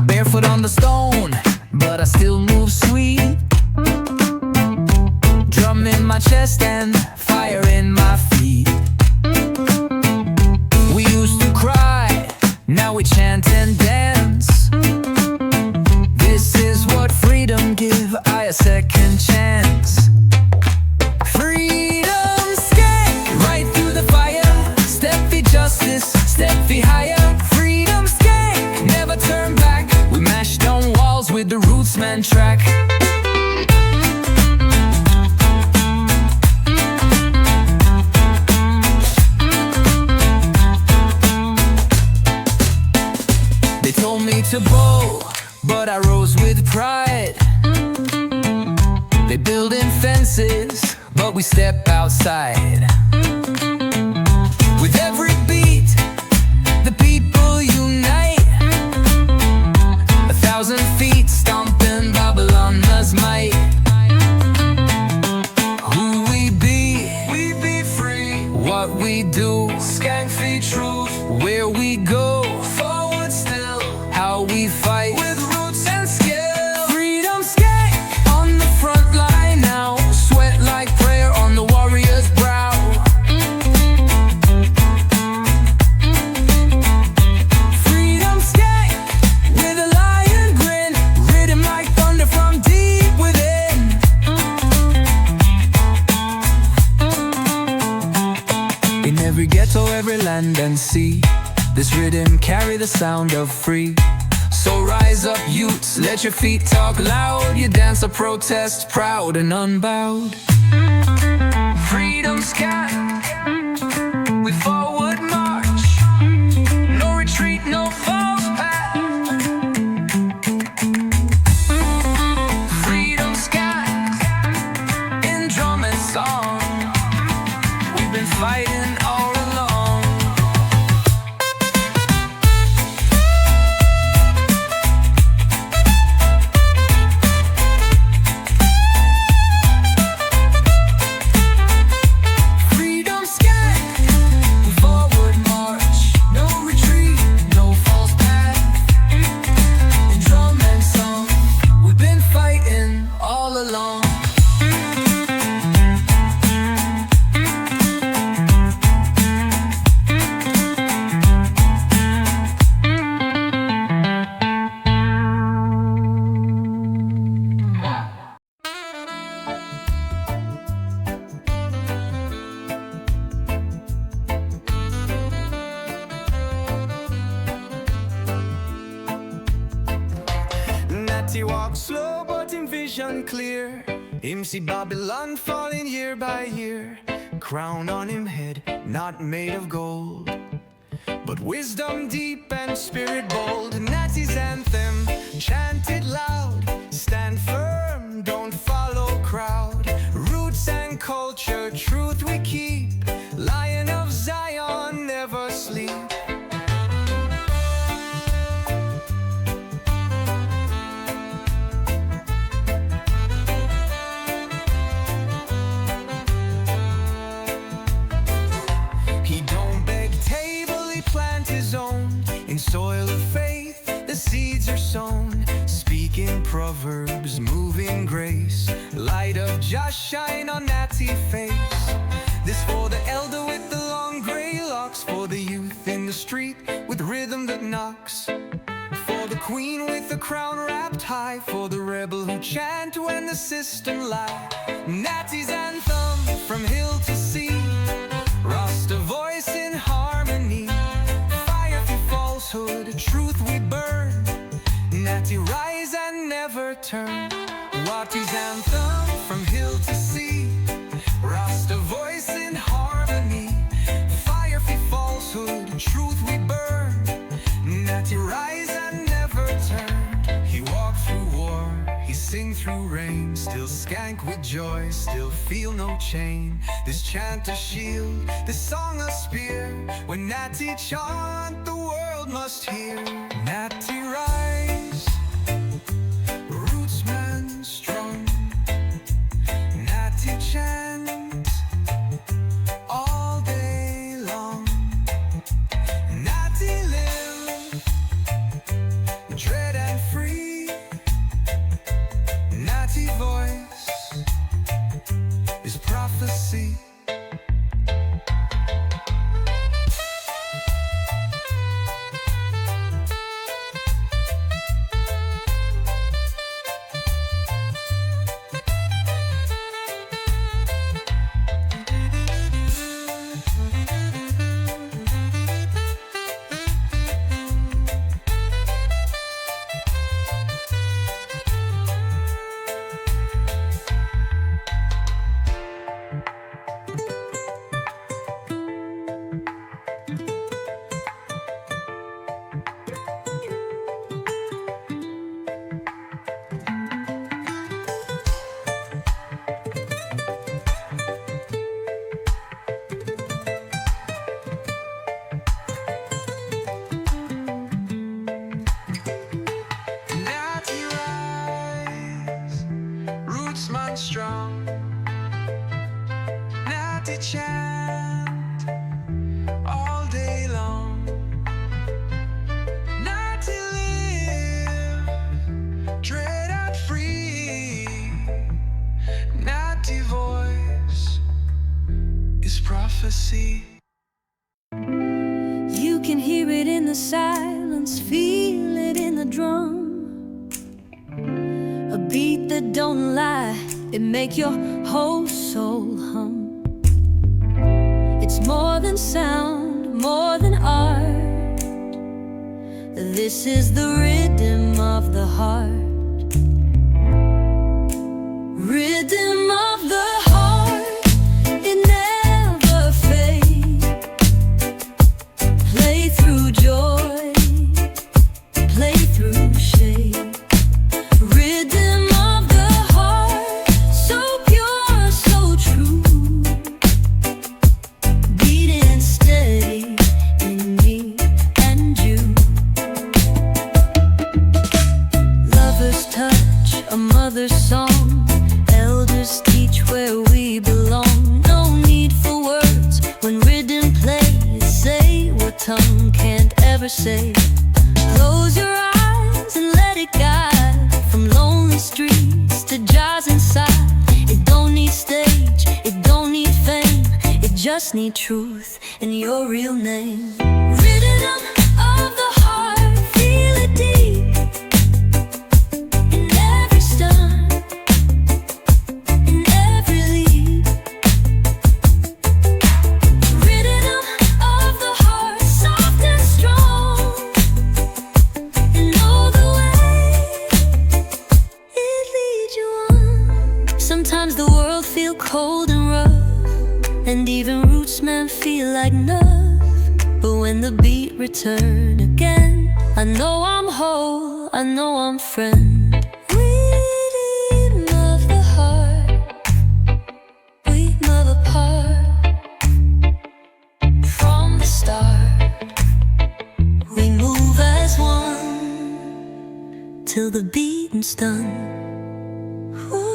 Barefoot on the stone, but I still move sweet. Drum in my chest and fire in my feet. We used to cry, now we chant and dance. This is what freedom give I a second chance. Freedom skank, right through the fire. Step for justice, step for higher. Freedom skank, never turn back. We mash down walls with the Rootsman track. They told me to bow, but I rose with pride. They building fences, but we step outside. With every beat, the people unite. 1,000 feet stomping Babylon's might. Who we be free. What we do, skank for truth. Where we go, forward still. How we fight, with roots and skill. Freedom skank, on the front line now. Sweat like prayer on the warrior's brow. Freedom skank, with a lion grin. Riddim like thunder from deep within. In every ghetto, every land and sea, this rhythm carry the sound of free. So rise up, youths, let your feet talk loud. You dance a protest, proud and unbowed. Freedom skank, we forward march. No retreat, no false path. Freedom skank, in drum and song. We've been fighting all along. Freedom skank, we forward march. No retreat, no false path. In drum and song, we've been fighting all along. Natty walk slow but in vision clear. Him see Babylon falling year by year. Crown on him head, not made of gold, but wisdom deep and spirit bold. Natty's anthem, chanted loud. Stand firm, don't follow crowd. Roots and culture, truth we keep. Lion of Zion, never sleep. He don't beg table, he plant his own. In soil of faith, the seeds are sown. speaking proverbs, moving grace. Light of just shine on Natty face. This for the elder with the long gray locks, for the youth in the street with rhythm that knocks, for the queen with the crown wrapped high, for the rebel who chant when the system lie. Natty's anthem from hill to sea, Rasta voice in harmony. Fire for falsehood, truth we burn. Natty rise and never turn. Watty's anthem from hill to sea, Rasta voice in harmony. Fire for falsehood, truth we burn. Natty rise and never turn. He walked through war, he sing through rain. Still skank with joy, still feel no chain. This chant a shield, this song a spear. When Natty chant, the world must hear. Natty rise, rootsman strong. Natty chant all day long. Natty live, dread and free. Natty voice is prophecy. Natty rise, rootsman strong. Natty chant all day long. Natty live, dread and free. Natty voice is prophecy. You can hear it in the silence, feel it in the drum. A beat that don't lie, it make your whole soul hum. It's more than sound, more than art. This is the rhythm of the heart. Rhythm of the heart, it never fades. Play through joy, play through shade. Rhythm of the heart, so pure, so true. Beating steady in me and you. Lover's touch, a mother's song. Elders teach where we belong. No need for words when rhythm plays. Say what tongue can't ever say. Close your eyes and let it guide. From lonely streets to jazz inside. It don't need stage, it don't need fame. It just need truth and your real name. Rhythm of the heart, feel it deep. In every step, in every leap. Rhythm of the heart, soft and strong. And know the way it leads you on. Sometimes the world feel cold and rough, and even rootsmen feel like nuff. But when the beat return again, I know I'm whole, I know I'm friend. Rhythm of the heart, we move apart. From the start, we move as one till the beating's done. Ooh.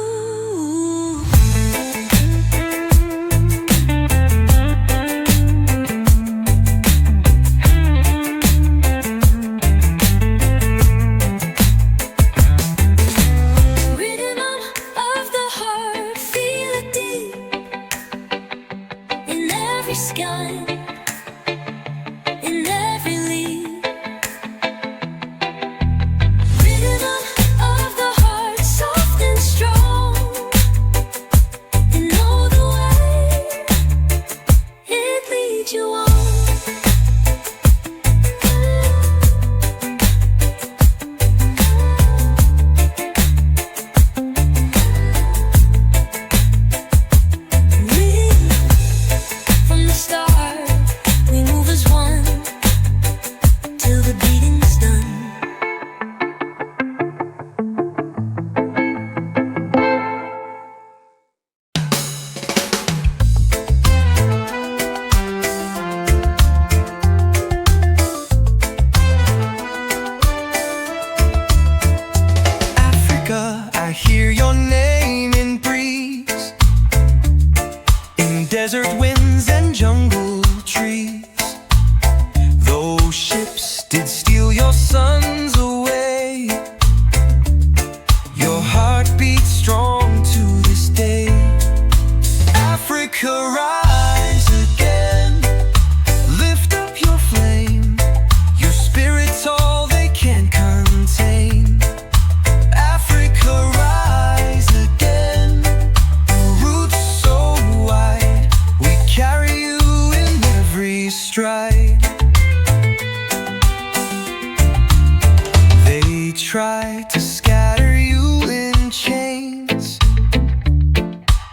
try to scatter you in chains,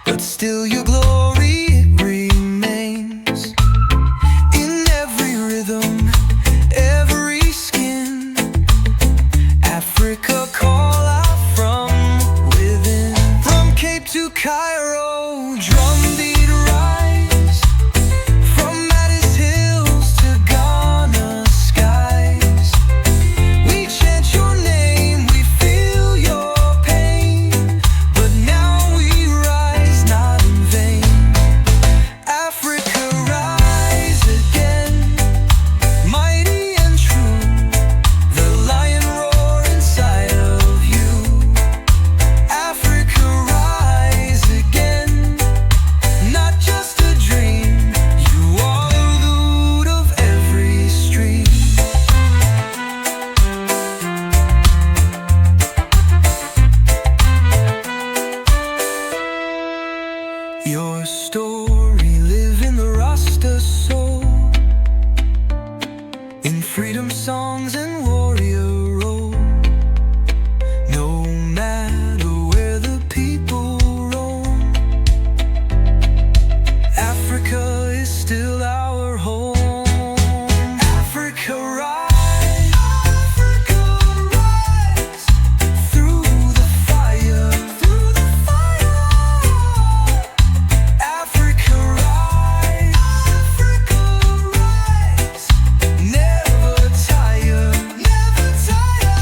but still your glory remains in every rhythm, every skin. Africa call out from within. From Cape to Cairo, drumbeat rise. From Addis Hills to Ghana skies, we chant your name, we feel your pain, but now we rise not in vain. Africa rise again, mighty and true, the lion roar inside of you. Africa rise again, not just a dream, you are the root of every stream. Your story live in the Rasta soul, in freedom songs and warrior role. No matter where the people roam, Africa is still our home. Africa rise, Africa rise, through the fire, through the fire. Africa rise, Africa rise, never tire, never tire.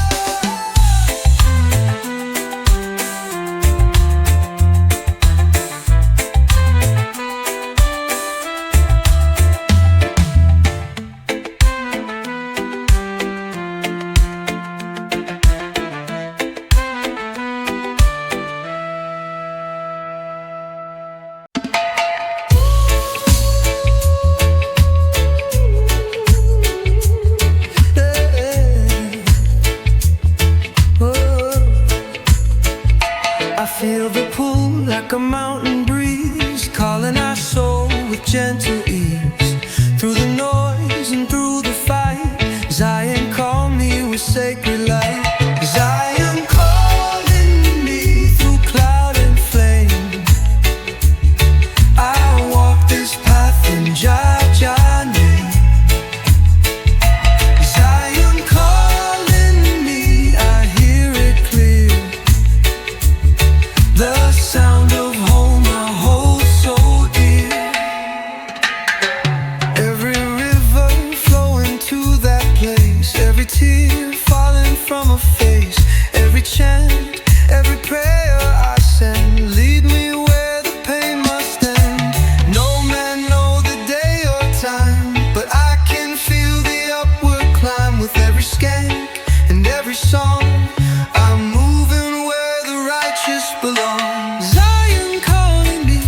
I feel the pull like a mountain breeze, calling our soul with gentle ease. Through the noise and through the fight, Zion call me with sacred light. Zion calling me through cloud and flame. I walk this path in Jah name. Zion calling me, I hear it clear. The sound of home I hold so dear. Every river flowing to that place, every tear falling from a face, every chant, every prayer I send, lead me where the pain must end. No man know the day or time, but I can feel the upward climb with every skank and every song. I'm moving where the righteous belong. Zion calling me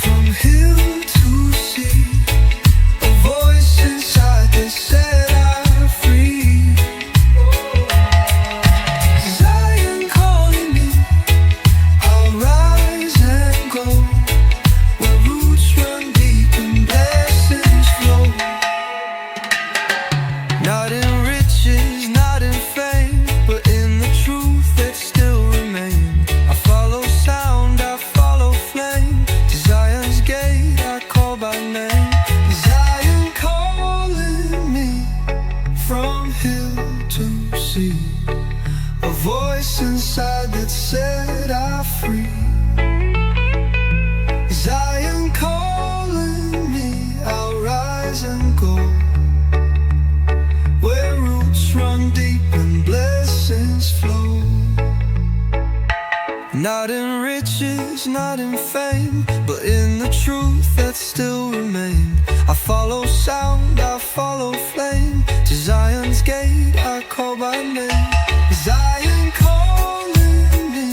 from hill to sea, a voice inside that said I'm free. Zion calling me, I'll rise and go where roots run deep and blessings flow. Not in riches, not in fame, but in the truth that still remains. I follow sound, I follow flame. To Zion's gate I call by name. Zion calling me from hill to sea, a voice inside that said I'm free. Zion calling me, I'll rise and go where roots run deep and blessings flow. Not in riches, not in fame, but in the truth that still remains. I follow sound, I follow flame. To Zion's gate I call by name. Zion calling me,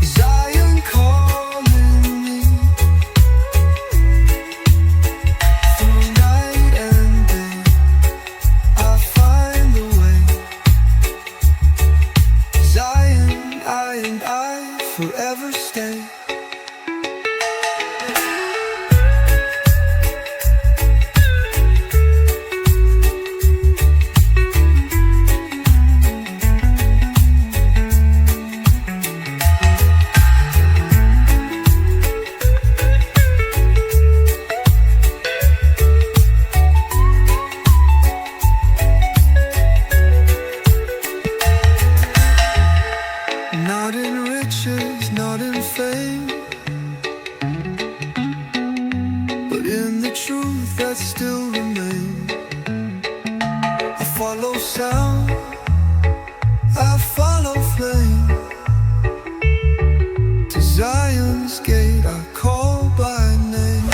Zion calling me. Through night and day I find the way. Zion, I and I forever stay. down, I follow flame. To Zion's gate I call by name.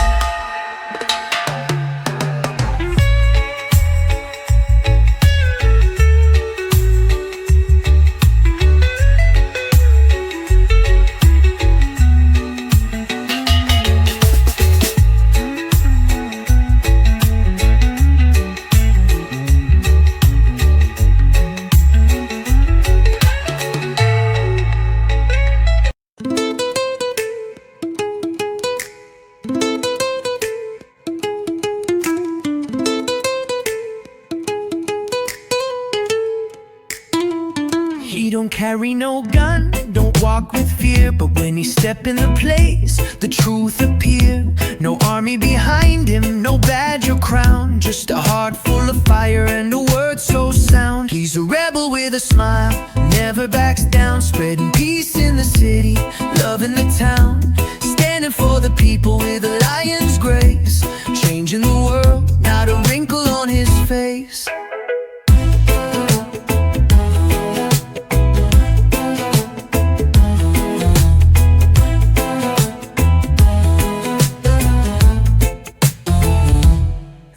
He don't carry no gun, don't walk with fear, but when he step in the place, the truth appear. No army behind him, no badge or crown, just a heart full of fire and a word so sound. He's a rebel with a smile, never backs down, spreading peace in the city, loving the town, standing for the people with a lion's grace, changing the world, not a wrinkle on his face.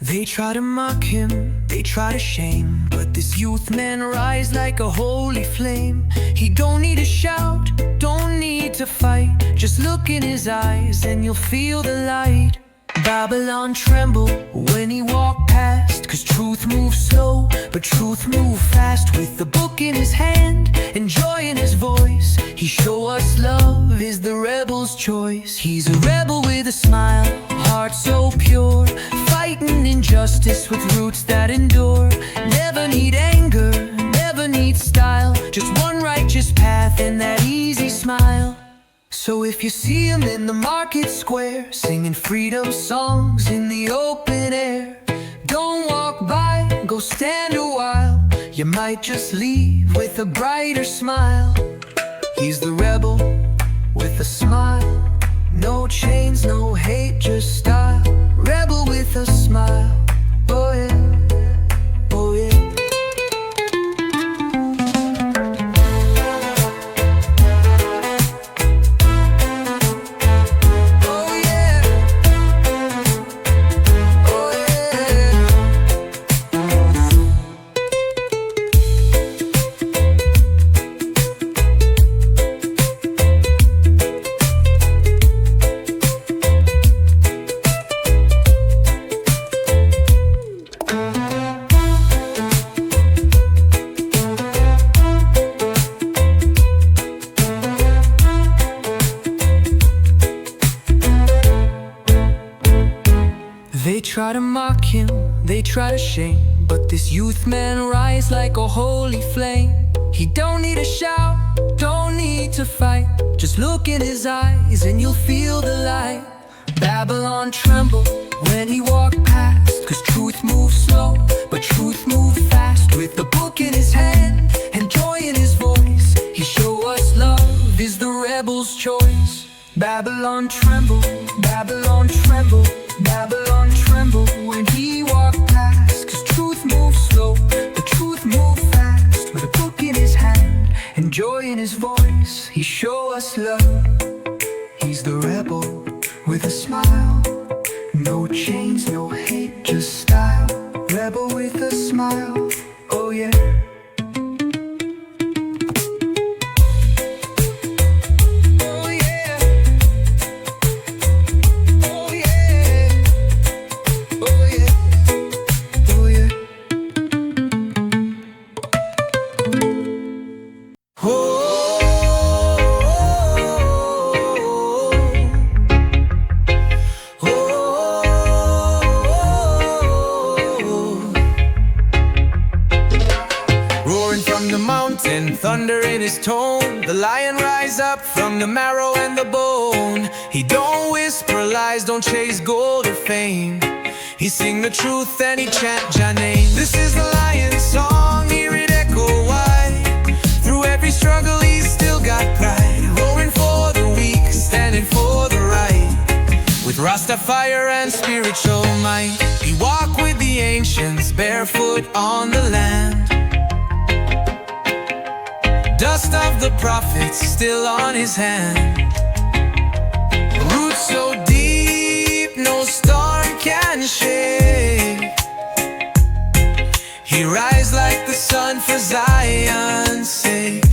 They try to mock him, they try to shame, but this youth man rise like a holy flame. He don't need to shout, don't need to fight, just look in his eyes and you'll feel the light. Babylon tremble when he walk past, cause truth moves slow, but truth moves fast. With the book in his hand and joy in his voice, he show us love is the rebel's choice. He's a rebel with a smile, heart so pure, fighting injustice with roots that endure. Never need anger, never need style, just one righteous path and that easy smile. So if you see him in the market square, singing freedom songs in the open air, don't walk by, go stand a while, you might just leave with a brighter smile. He's the rebel with a smile, no chains, no hate, just style. Rebel with a smile, oh yeah, oh yeah. They try to mock him, they try to shame, but this youth man rise like a holy flame. He don't need to shout, don't need to fight, just look in his eyes and you'll feel the light. Babylon tremble when he walk past, cause truth moves slow, but truth moves fast. With the book in his hand and joy in his voice, he show us love is the rebel's choice. Babylon tremble, Babylon tremble, Babylon tremble when he walk past, cause truth moves slow, the truth moves fast. With a book in his hand and joy in his voice, he show us love. He's the rebel with a smile, no chains, no hate, just style. Rebel with a smile, oh yeah. Thunder in his tone, the lion rise up from the marrow and the bone. He don't whisper lies, don't chase gold or fame. He sing the truth and he chant Jah name. This is the lion's song, hear it echo wide. Through every struggle he's still got pride, roaring for the weak, standing for the right. With Rastafire and spiritual might, he walk with the ancients, barefoot on the land. Dust of the prophets still on his hand. Roots so deep, no storm can shake. He rise like the sun for Zion's sake.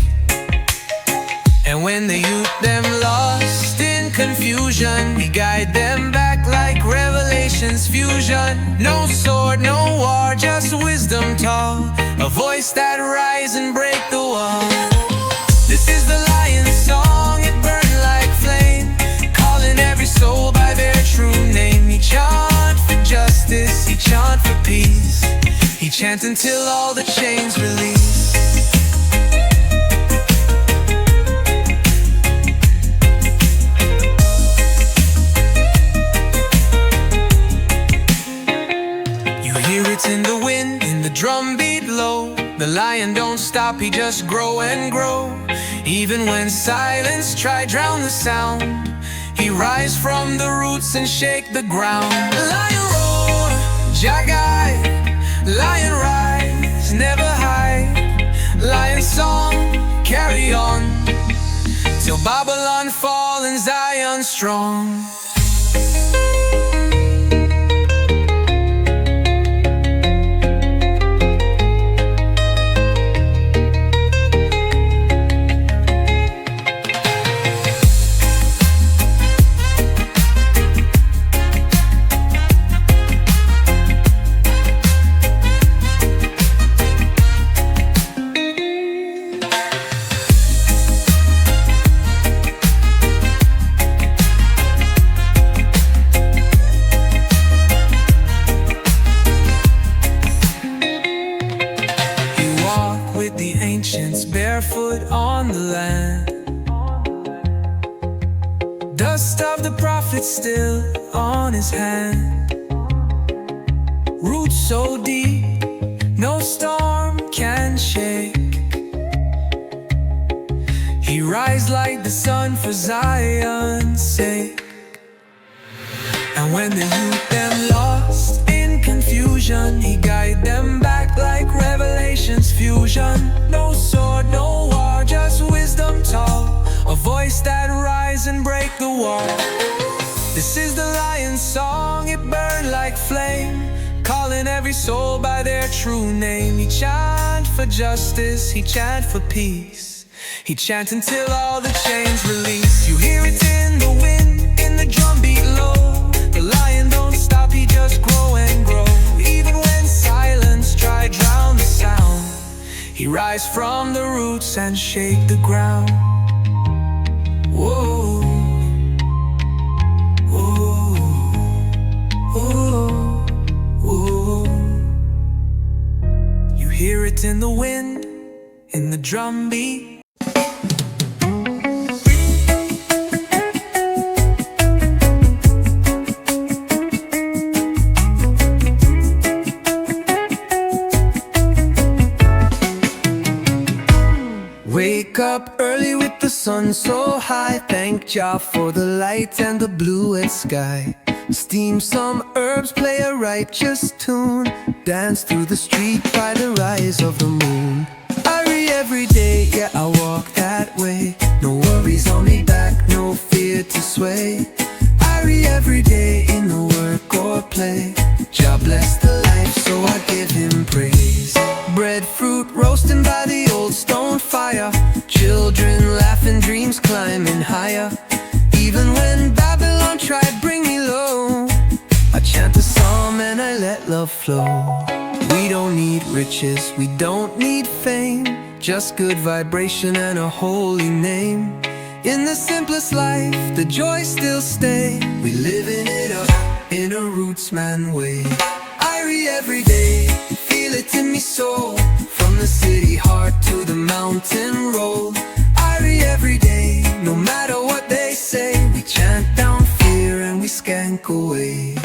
And when the youth them lost in confusion, he guide them back like Revelation's fusion. No sword, no war, just wisdom tall, a voice that rise and break the wall. This is the lion's song, it burned like flame, calling every soul by their true name. He chant for justice, he chant for peace, he chant until all the chains release. In the wind, in the drum beat low, the lion don't stop, he just grow and grow. Even when silence try drown the sound, he rise from the roots and shake the ground. Lion roar, Jah guide, lion rise, never hide. Lion song, carry on, till Babylon fall and Zion strong. Barefoot on the land, dust of the prophet still on his hand. Roots so deep, no storm can shake. He rise like the sun for Zion's sake. And when the youth them lost in confusion, he guide them back like Revelation's fusion. No sword, no war, just wisdom tall, a voice that rise and break the wall. This is the lion's song, it burn like flame, calling every soul by their true name. He chant for justice, he chant for peace, he chant until all the chains release. You hear it in the wind, in the drum beat low, the lion don't stop, he just grow and grow. Even when silence try drown the sound, he rise from the roots and shake the ground. Whoa, whoa, whoa, whoa. You hear it in the wind, in the drum beat. Wake up early with the sun so high, thank Jah for the light and the blue sky. Steam some herbs, play a righteous tune, dance through the street by the rise of the moon. I read every day, yeah, I walk that way. No worries on me back, no fear to sway. I read every day in the work or play. Jah bless the life, so I give him praise. Bread, fruit, roasting by the old stone fire. Children laughing, dreams climbing higher. Even when Babylon tried bring me low, I chant a psalm and I let love flow. We don't need riches, we don't need fame, just good vibration and a holy name. In the simplest life, the joy still stay. We living it up in a rootsman way. I read every day, feel it in me soul. From the city heart to the mountain road. I read every day, no matter what they say. We chant down fear and we skank away.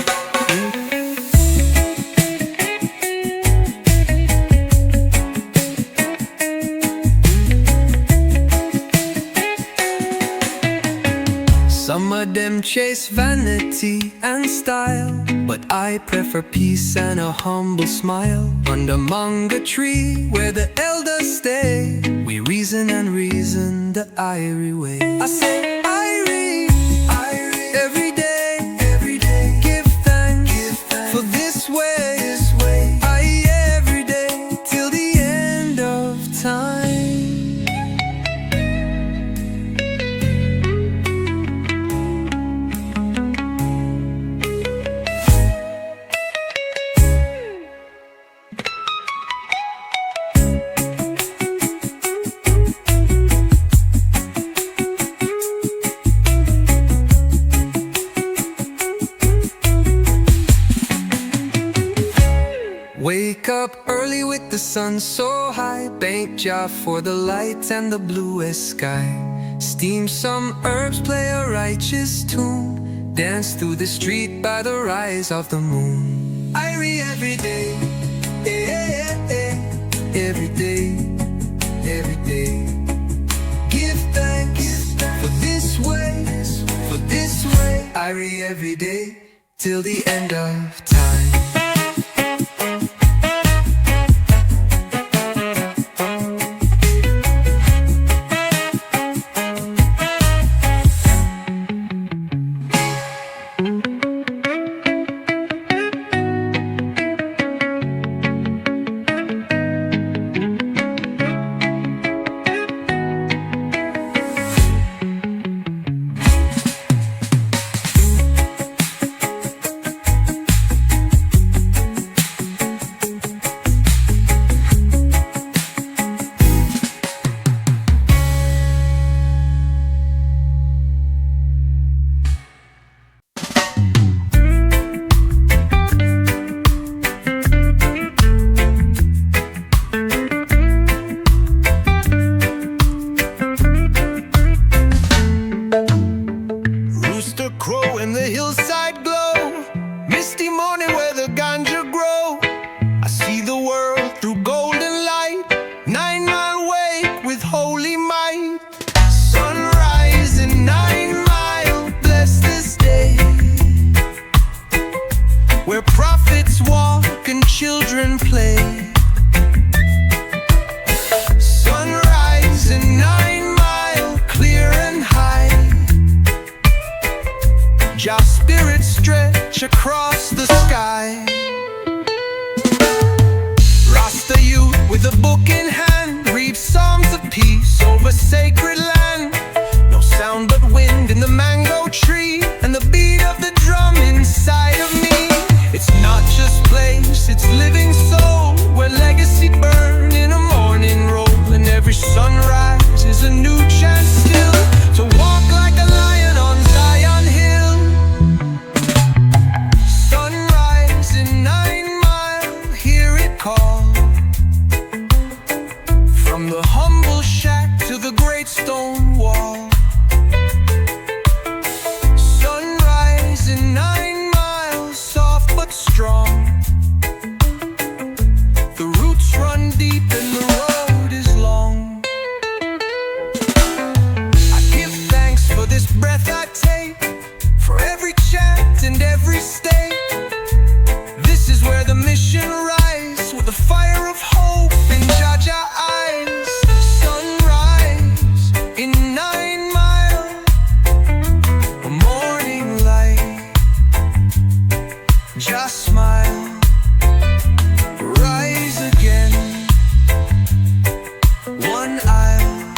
Some of them chase vanity and style, but I prefer peace and a humble smile. Under Manga tree where the elders stay, we reason and reason Irie way. I say Irie, every day, give thanks, for this way, aye, every day, till the end of time. Wake up early with the sun so high, thank Jah for the light and the bluest sky. Steam some herbs, play a righteous tune, dance through the street by the rise of the moon. Irie every day, every day, every day. Give thanks for this way, Irie every day, till the end of time. Children play. Sunrise in 9 Mile, clear and high. Jah spirits stretch across the sky. Rasta youth with a book in hand, read psalms of peace over sacred land. No sound but wind in the mango tree, and the beat of the drum inside of me. It's not just place, it's living soul, where legacy burn in a morning roll, and every sunrise is a new chance still to walk like a lion on Zion Hill. Sunrise in 9 Mile, hear it call, from the humble shack to the great stone wall. Sunrise in 9 Mile, soft but strong. The roots run deep and the road is long. I give thanks for this breath I take, for every chant and every state. This is where the mission rise, with the fire of hope in Jah Jah eyes. Sunrise in 9 Mile, a morning light. Just smile, rise again. 1 aisle,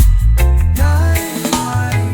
9 Mile.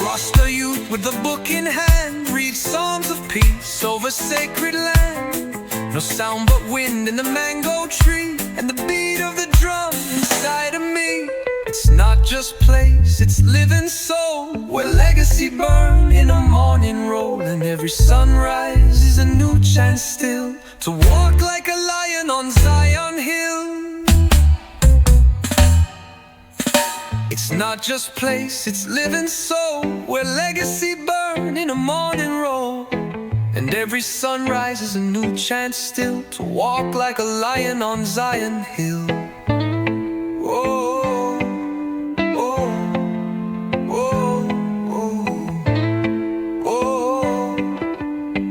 Rasta youth with a book in hand, read psalms of peace over sacred land. No sound but wind in the mango tree, and the beat of the drum inside of me. It's not just place, it's living soul, where legacy burn in a morning roll, and every sunrise is a new chance still to walk like a lion on Zion Hill. It's not just place, it's living soul, where legacy burn in a morning roll, and And every sunrise is a new chance still to walk like a lion on Zion Hill. Oh, oh, oh, oh, oh,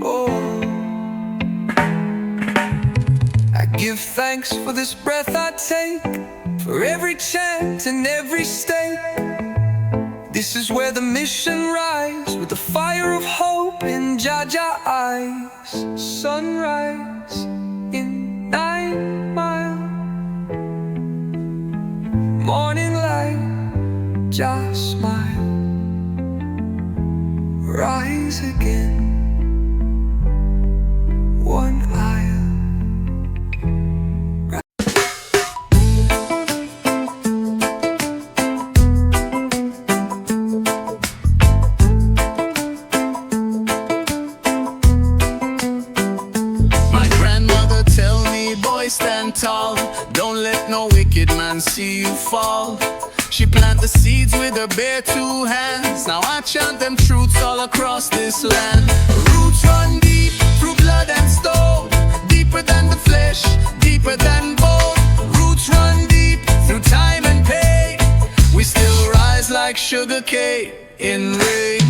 oh. I give thanks for this breath I take, for every chant and every state. This is where the mission rise, with the fire of hope in Jaja eyes. Sunrise in 9 Mile, morning light, just smile. Rise again, one aisle. Stand tall, don't let no wicked man see you fall. She planted the seeds with her bare 2 hands. Now I chant them truths all across this land. Roots run deep through blood and stone, deeper than the flesh, deeper than bone. Roots run deep through time and pain. We still rise like sugar cane in rain.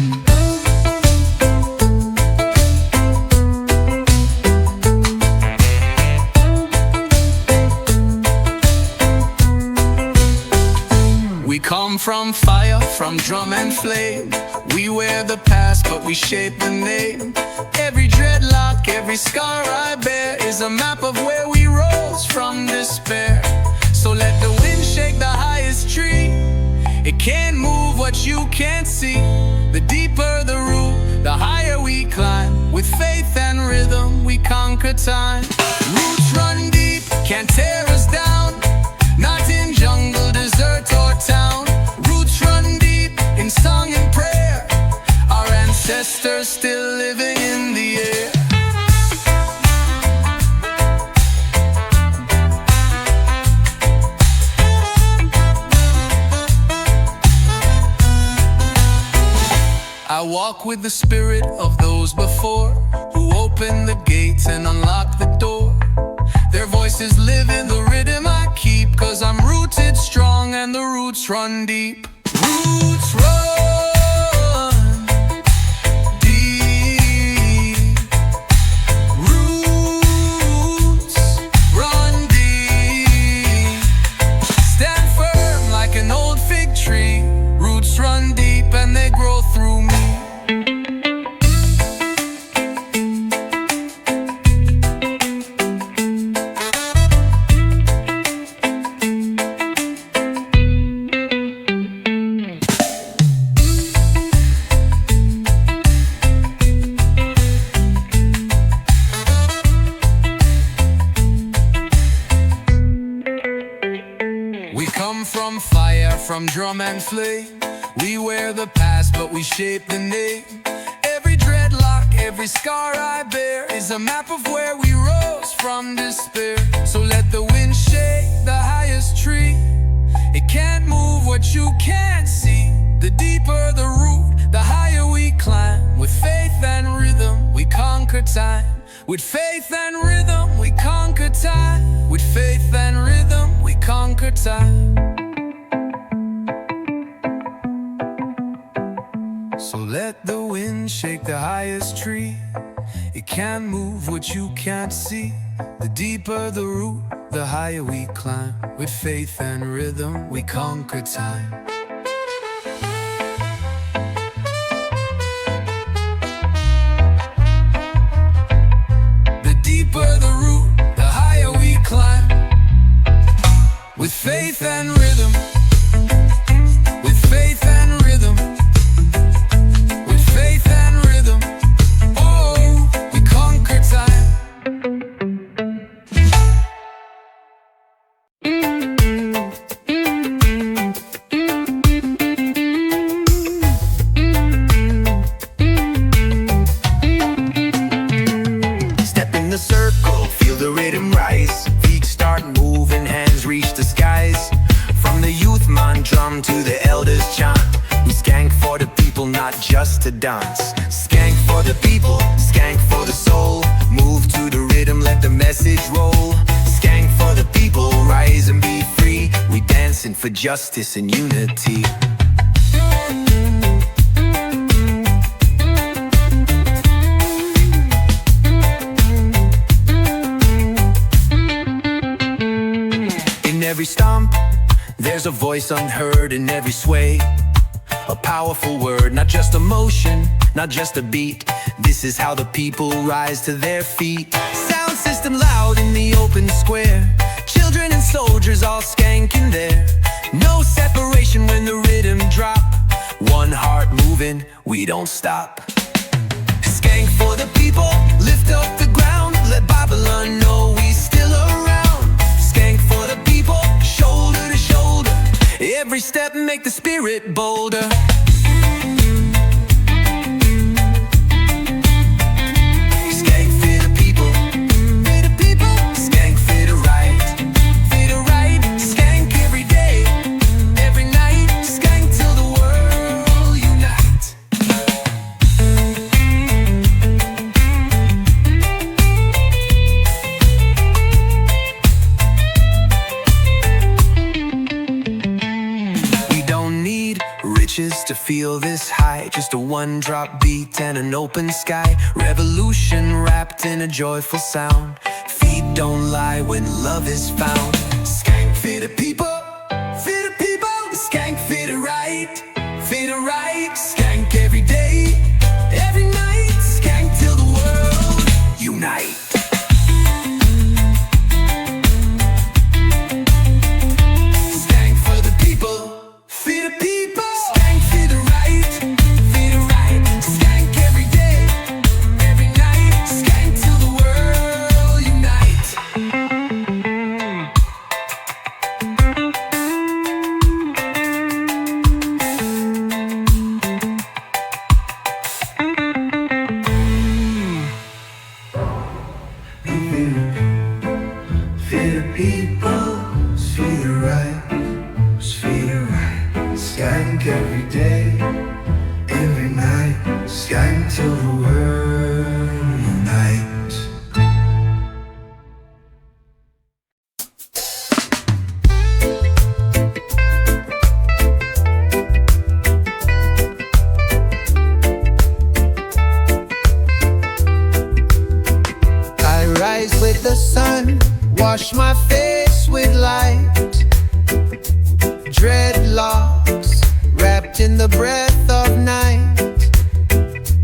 We come from fire, from drum and flame. We wear the past, but we shape the name. Every dreadlock, every scar I bear is a map of where we rose from despair. So let the wind shake the highest tree. It can't move what you can't see. The deeper the root, the higher we climb. With faith and rhythm, we conquer time. Roots run deep, can't tear us down. Not in jungle, desert or town. Roots run deep in song and prayer. Our ancestors still living in the air. I walk with the spirit of those before, who opened the gates and unlocked the door. Their voices live in the rhythm I keep, 'cause I'm rooted strong and the roots run deep. Roots run deep. Roots run deep. Stand firm like an old fig tree. Roots run deep and they grow through me. From fire, from drum and flame. We wear the past, but we shape the name. Every dreadlock, every scar I bear is a map of where we rose from despair. So let the wind shake the highest tree. It can't move what you can't see. The deeper the root, the higher we climb. With faith and rhythm, we conquer time. With faith and rhythm, we conquer time. With faith and rhythm, we conquer time. So let the wind shake the highest tree. It can't move what you can't see. The deeper the root, the higher we climb. With faith and rhythm, we conquer time. The deeper the root, the higher we climb. With faith and rhythm. With faith and rhythm. Faith and rhythm, oh, we conquer time. for the people, skank for the soul. Move to the rhythm, let the message roll. Skank for the people, rise and be free. We dancing for justice and unity. In every stomp, there's a voice unheard. In every sway, a powerful word. Not just emotion, not just a beat. This is how the people rise to their feet. Sound system loud in the open square. Children and soldiers all skanking there. No separation when the rhythm drop. One heart moving, we don't stop. Skank for the people, lift up the ground. Let Babylon know we still around. Skank for the people, shoulder to shoulder. Every step make the spirit bolder. Skank for the people, for the people. Skank for the right, for the right. Skank every day, every night. Skank till the world unite. To feel this high, just a one-drop beat and an open sky. Revolution wrapped in a joyful sound. Feet don't lie when love is found. Skank for the people, for the people. Skank for the right, for the right. Skank every day, every night. Skank till the world unite. Skank for the people, for the people. Skank every day, every night. Skank till the world unites. I rise with the sun, wash my face with light. Dreadlocks wrapped in the breath of night.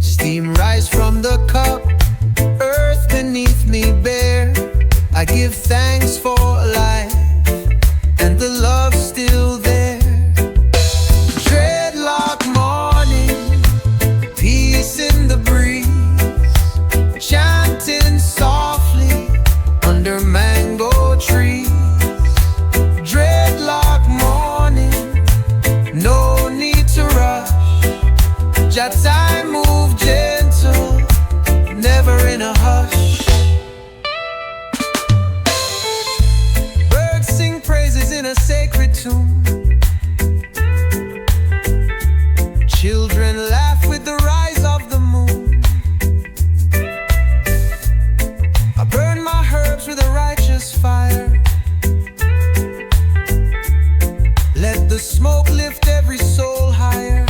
Steam rise from the cup, earth beneath me bare. I give thanks for life and the love still there. Dreadlock morning, peace in the breeze, chanting softly under mango trees. Dreadlock morning, no need to rush. Just I move gentle, never in a hush. Birds sing praises in a sacred tune. Children laugh with the rise of the moon. I burn my herbs with a righteous fire. Let the smoke lift every soul higher.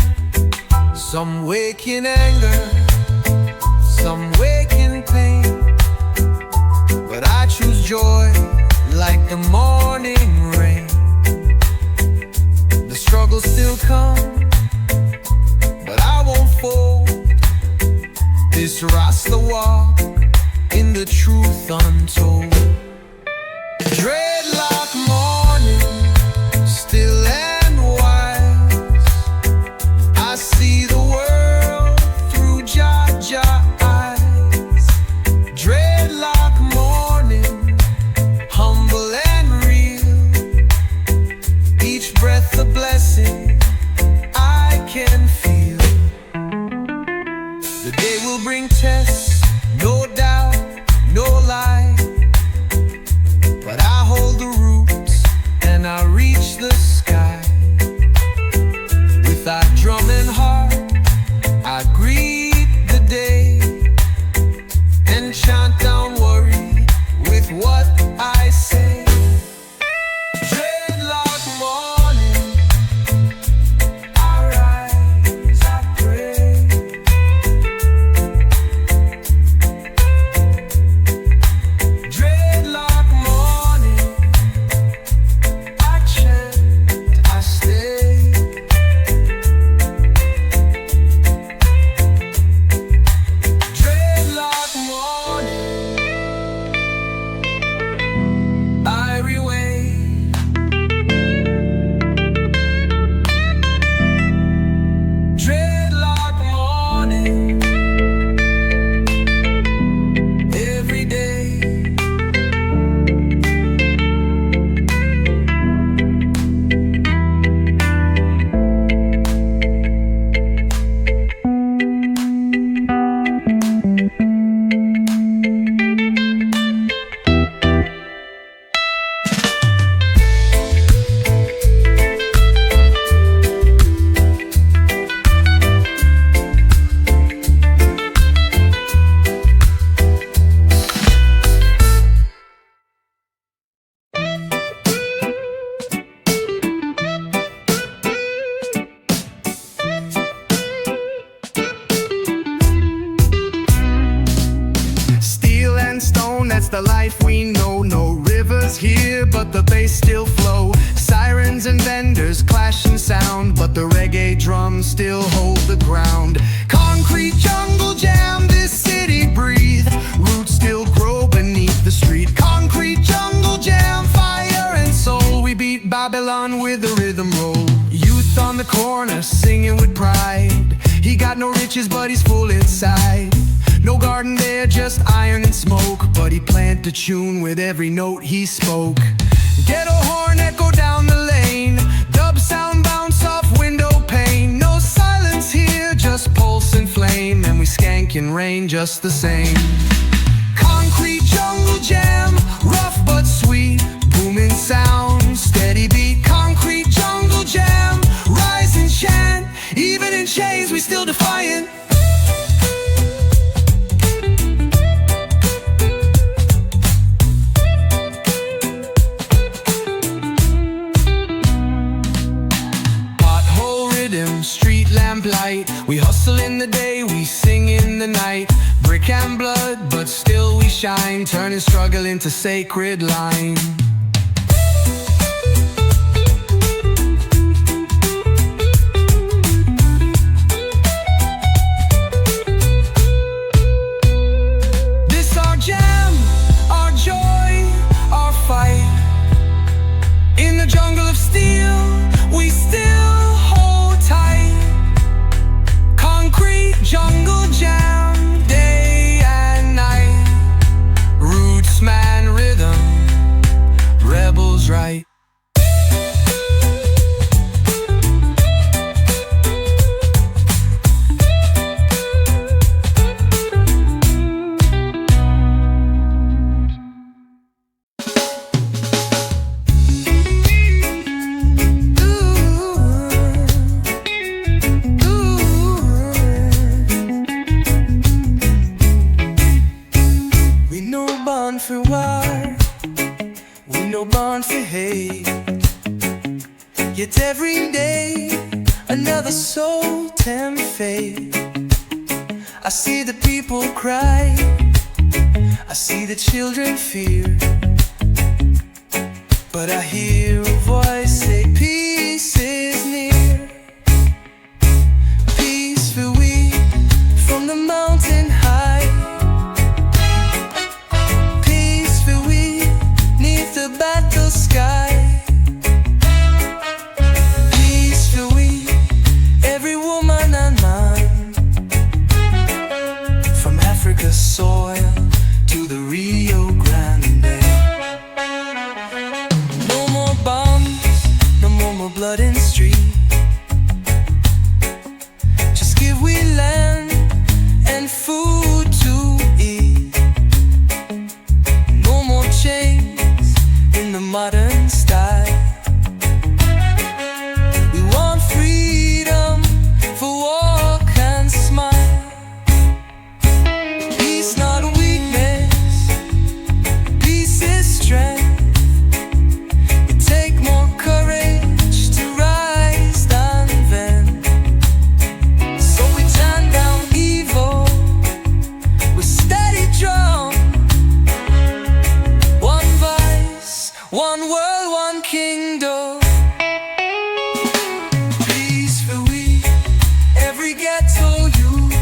Some wake in anger, some wake in pain, but I choose joy like the morning rain. The struggles still come, but I won't fold. This Rasta walk in the truth untold. Dreadlock morning, still and wise. I see the world through Jah eyes. Dreadlock morning, humble and real. Each breath a blessing I can feel. The day will bring tests, no doubt, no lie. But I hold the roots and I reach the sky. With that drum and heart, I greet the day. that's the life we know. No rivers here, but the bass still flow. Sirens and vendors clash and sound, but the reggae drums still hold the ground. Concrete jungle jam, this city breathe. Roots still grow beneath the street. Concrete jungle jam, fire and soul. We beat Babylon with a rhythm roll. Youth on the corner singing with pride. He got no riches, but he's full inside. No garden there, just iron and smoke, but he planted a tune with every note he spoke. Ghetto horn echo down the lane. Dub sound bounce off window pane. No silence here, just pulse and flame, and we skank in rain just the same. Concrete jungle jam, rough but sweet. Booming sound, steady beat. Concrete jungle jam, rise and chant. Even in chains, we still defiant. Street lamp light, we hustle in the day, we sing in the night. Brick and blood, but still we shine, turning struggle into sacred line. This our jam, our joy, our fight. In the jungle of steel, we still jungle jam, day and night. Roots man rhythm, rebels right. For war, we no born for hate. Yet every day another soul tempt fate. I see the people cry, I see the children fear, but I hear a voice say peace is near. Peace for we from the mountain high. The battle sky. Peace for we, every woman and man. From Africa's soil to the Rio Grande. No more bombs, no more blood in street. Just give we land and food to eat. No more chains in the modern style. We want freedom for walk and smile. Peace not weakness, peace is strength. It take more courage to rise than then. So we turn down evil with steady drum. One world, one kingdom. Peace for we, every ghetto youth.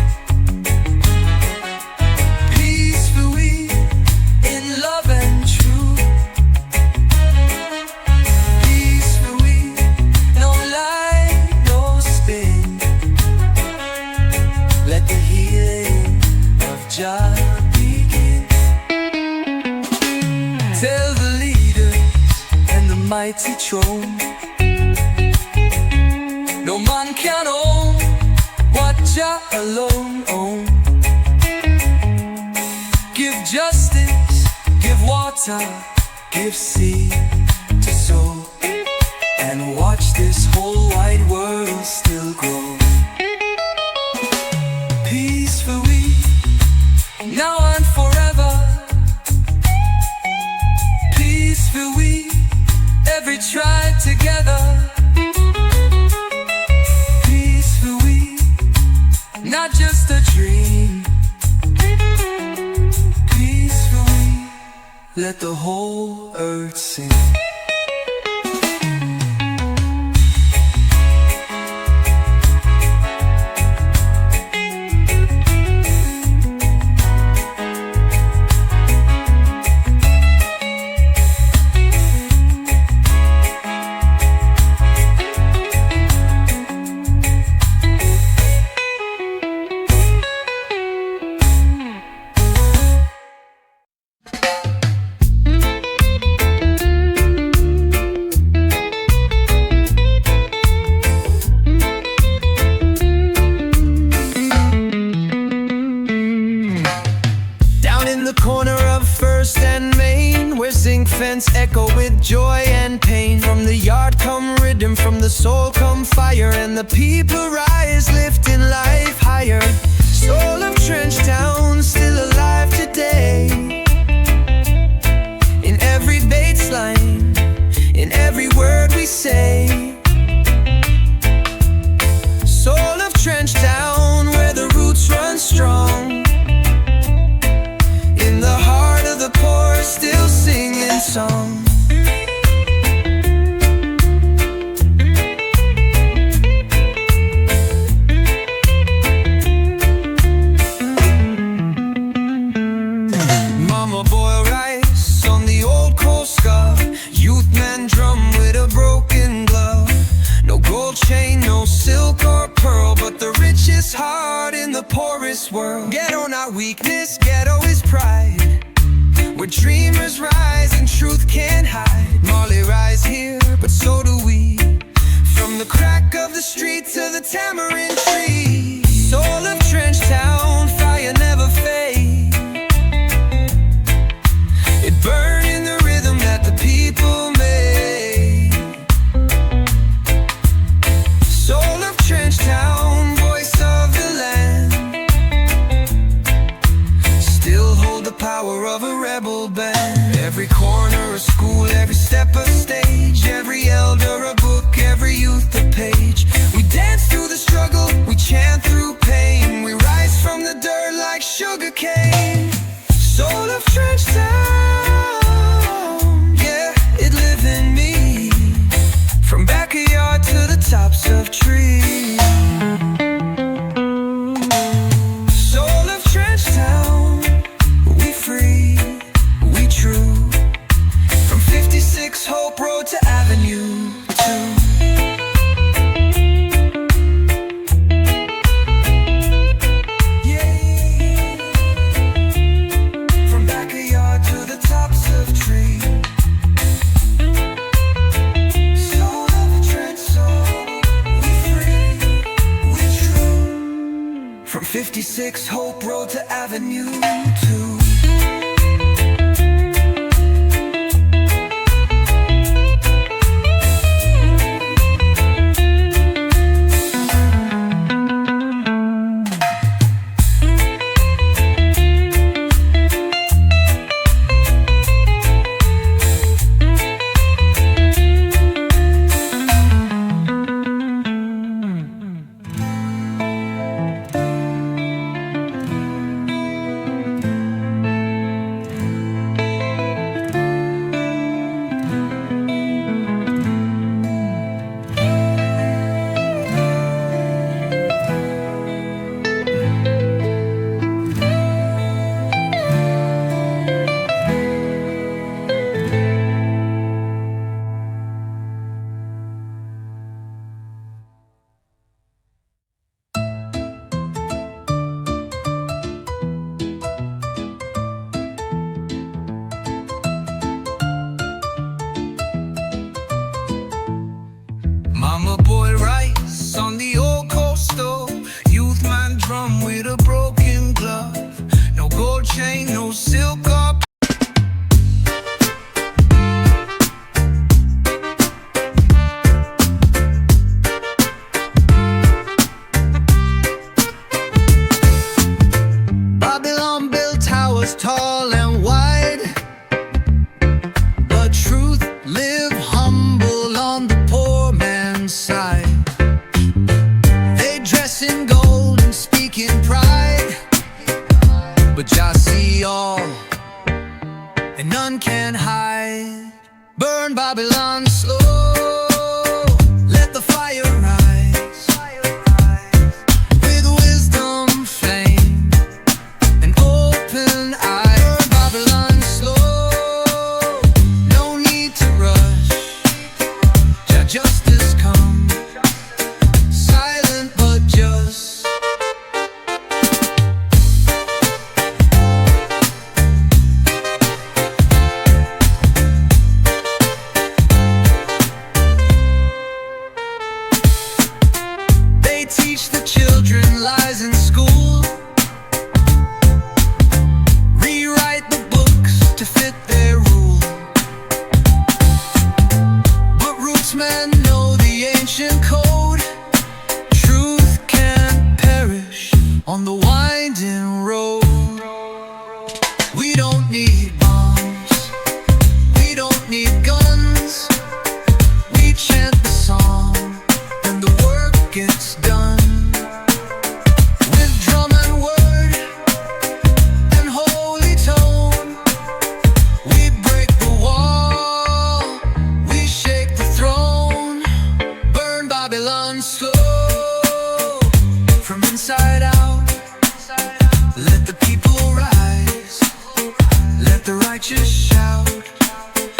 Peace for we, in love and truth. Peace for we, no lie, no spin. Let the healing of Jah begin. Tell the mighty throne, no man can own what Jah alone own. Give justice, give water, give seed to sow, and watch this whole wide world still grow. Peace for we, now and forever. Peace for we, every tribe together. Peace for we, not just a dream. Peace for we. let the whole earth sing. Zinc fence echo with joy and pain. From the yard come Riddim, from the soul come fire, and the people rise lifting life higher. Soul of Trench Town still alive today, in every bass line, in every word we say. Soul of Trench Town, where the roots run strong, in the heart of the poor, still singing song. Mama boil rice on the old coal scarf. Youth man drum with a broken glove. No gold chain, no silk or pearl, but the richest heart in the poorest world. Ghetto not weakness, ghetto is pride, where dreamers rise and truth can't hide. Marley rise here, but so do we, from the crack of the street to the tamarind tree. Soul of Trench Town, fire never fade. It burn in the rhythm that the people made. Soul of Trench Town, voice of the land, still hold the power of a rebel band. Every corner a school, every step a stage, every elder a book, every youth a page. We dance through the struggle, we chant through pain, we rise from the dirt like sugar cane. Soul of Trench Town, yeah, it live in me, from backyard to the tops of trees. Soul of Trench Town, we free, we true, from 56 Hope Road to Avenue 2. From 56 Hope Road to Avenue 2. Mama boiled rice on the old coal stove. Youth man drum with a broken glove. No gold chain, no silk or Babylon built towers tall and wide, but truth live humble on the poor man's side. They dress in gold and speak in pride, but Jah see all, and none can hide. Burn Babylon slow, let the fire rise, with wisdom, flame, and open eye. Burn Babylon slow, no need to rush. Justice come, silent but just. They teach the children lies in school, rewrite the books to fit their rule. But rootsmen know the ancient code. Truth can't perish on the winding road. We don't need bombs, we don't need guns. We chant the song and the work gets done. With drum and word and holy tone, we break the wall, we shake the throne. Burn Babylon slow, from inside out. Let the people rise, let the righteous shout.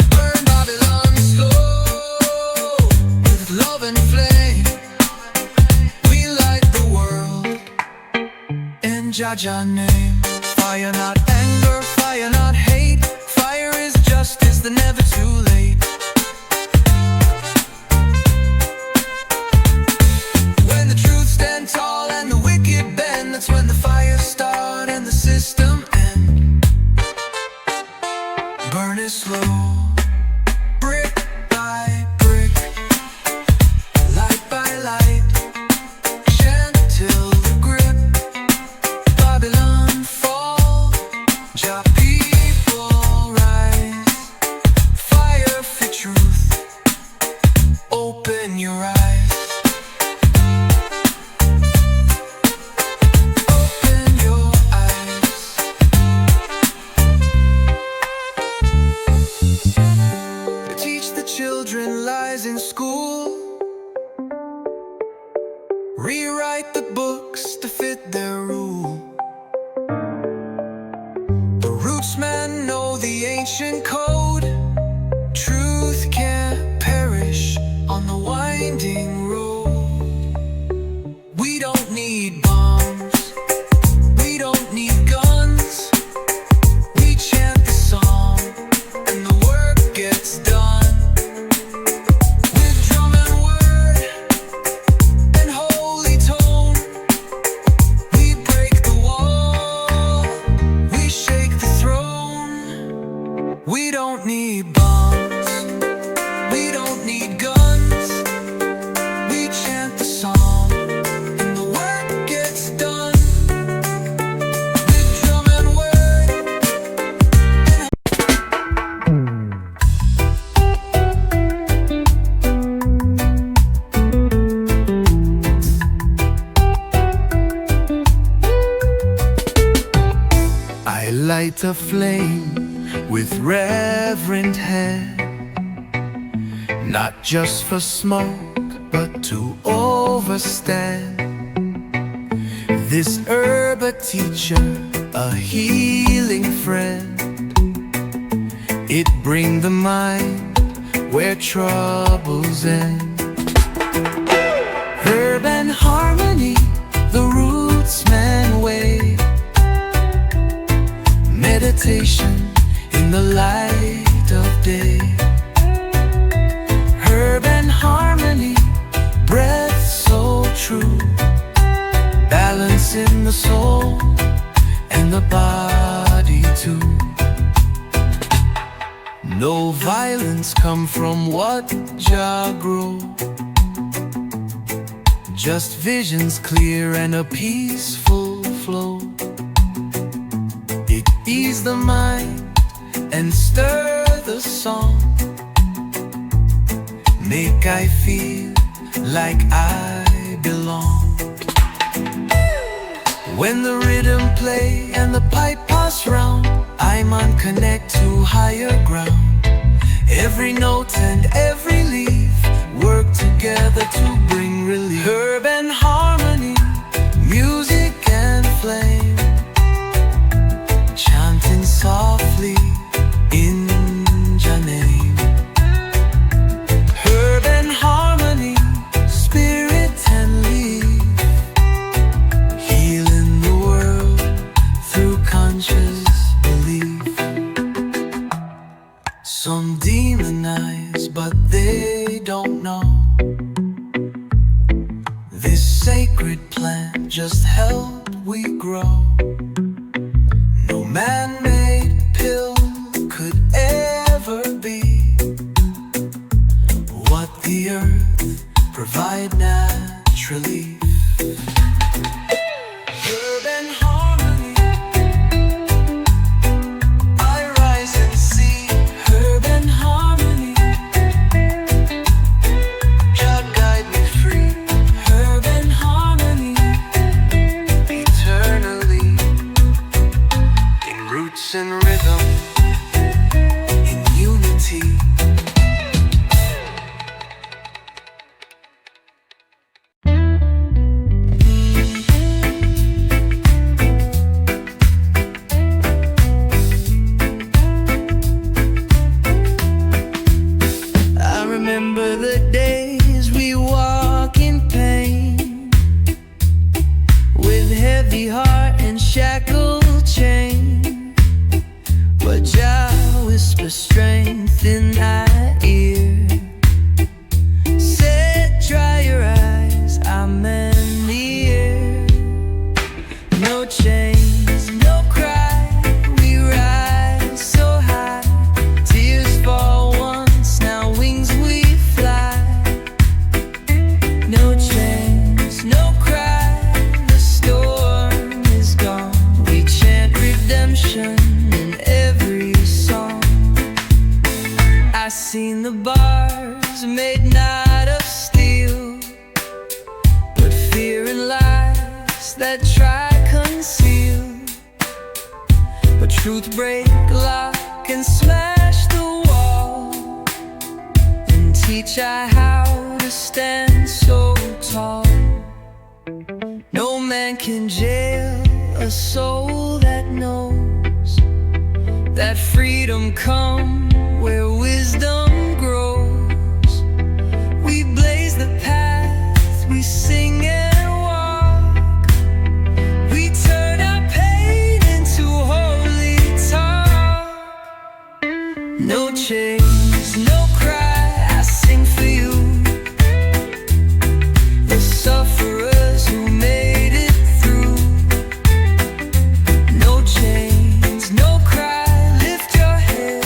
Burn Babylon slow, with love and flame. We light the world in Jaja name. Fire not anger, fire not hate. Fire is justice, the never too late. When the truth stand tall and the wicked bend, that's when the fire start and the system end. Burn it slow, brick by brick, light by light. Chant till the grip Babylon fall. Jah people rise, fire for truth. Open your eyes, open your eyes. Teach the children lies in school, rewrite the books to fit their rule. The rootsmen know the ancient code. Truth can't perish on the winding road. We don't need bombs, we don't need guns. We chant the song and the work gets done. With drum and word and holy tone, we break the wall, we shake the throne. We don't need bombs, we don't need guns. We chant the song and the work gets done. With drum and word. I light a flame with reverent hand, not just for smoke, but to overstand. This herb a teacher, a healing friend. It bring the mind where troubles end. Herb and harmony, the rootsman way. Meditation in the light of day. Herb and harmony, breath so true. Balance in the soul and the body too. No violence come from what Jah grow. Just visions clear and a peaceful flow. It ease the mind and stir the song. Make I feel like I belong. When the rhythm play and the pipe pass round, I come on, connect to higher ground. Every note and every leaf work together to bring relief. Herb and harmony, music and flame, chanting softly in your name. Herb and harmony, spirit and leaf, healing the world through conscious belief. Some demonize, but they don't know this sacred plant just helped we grow. No man-made pill could ever be what the earth provide naturally. Herb and harmony, I rise and see. Herb and harmony, God guide me free. Herb and harmony, eternally, in roots and rhythm, in unity. I remember the days we walk in pain, with heavy heart and shackled chain, but Jah whisper strength in our ear, said dry your eyes, I'm near. No chains, no cry, we rise so high. Tears fall once, now wings we fly. No chains, no cry, the storm is gone. We chant redemption in every song. I seen the bars made not of steel, but fear and lies that try conceal. But truth break lock and smash the wall, and teach I how to stand so tall. No man can jail a soul that knows that freedom come where wisdom grows. We blaze the path, we sing and walk, we turn our pain into holy talk. No chains, no cry, I sing for you, the sufferers who made it through. No chains, no cry, lift your head.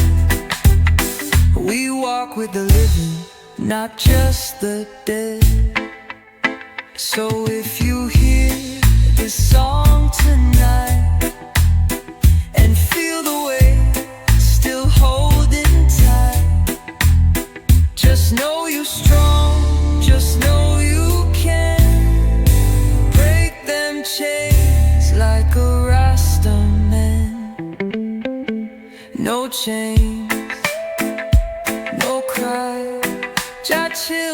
We walk with the living, not just the dead. So if you hear this song tonight and feel the weight still holding tight, just know you're strong, just know you can break them chains like a Rasta man. No chains, no cry, Jah chill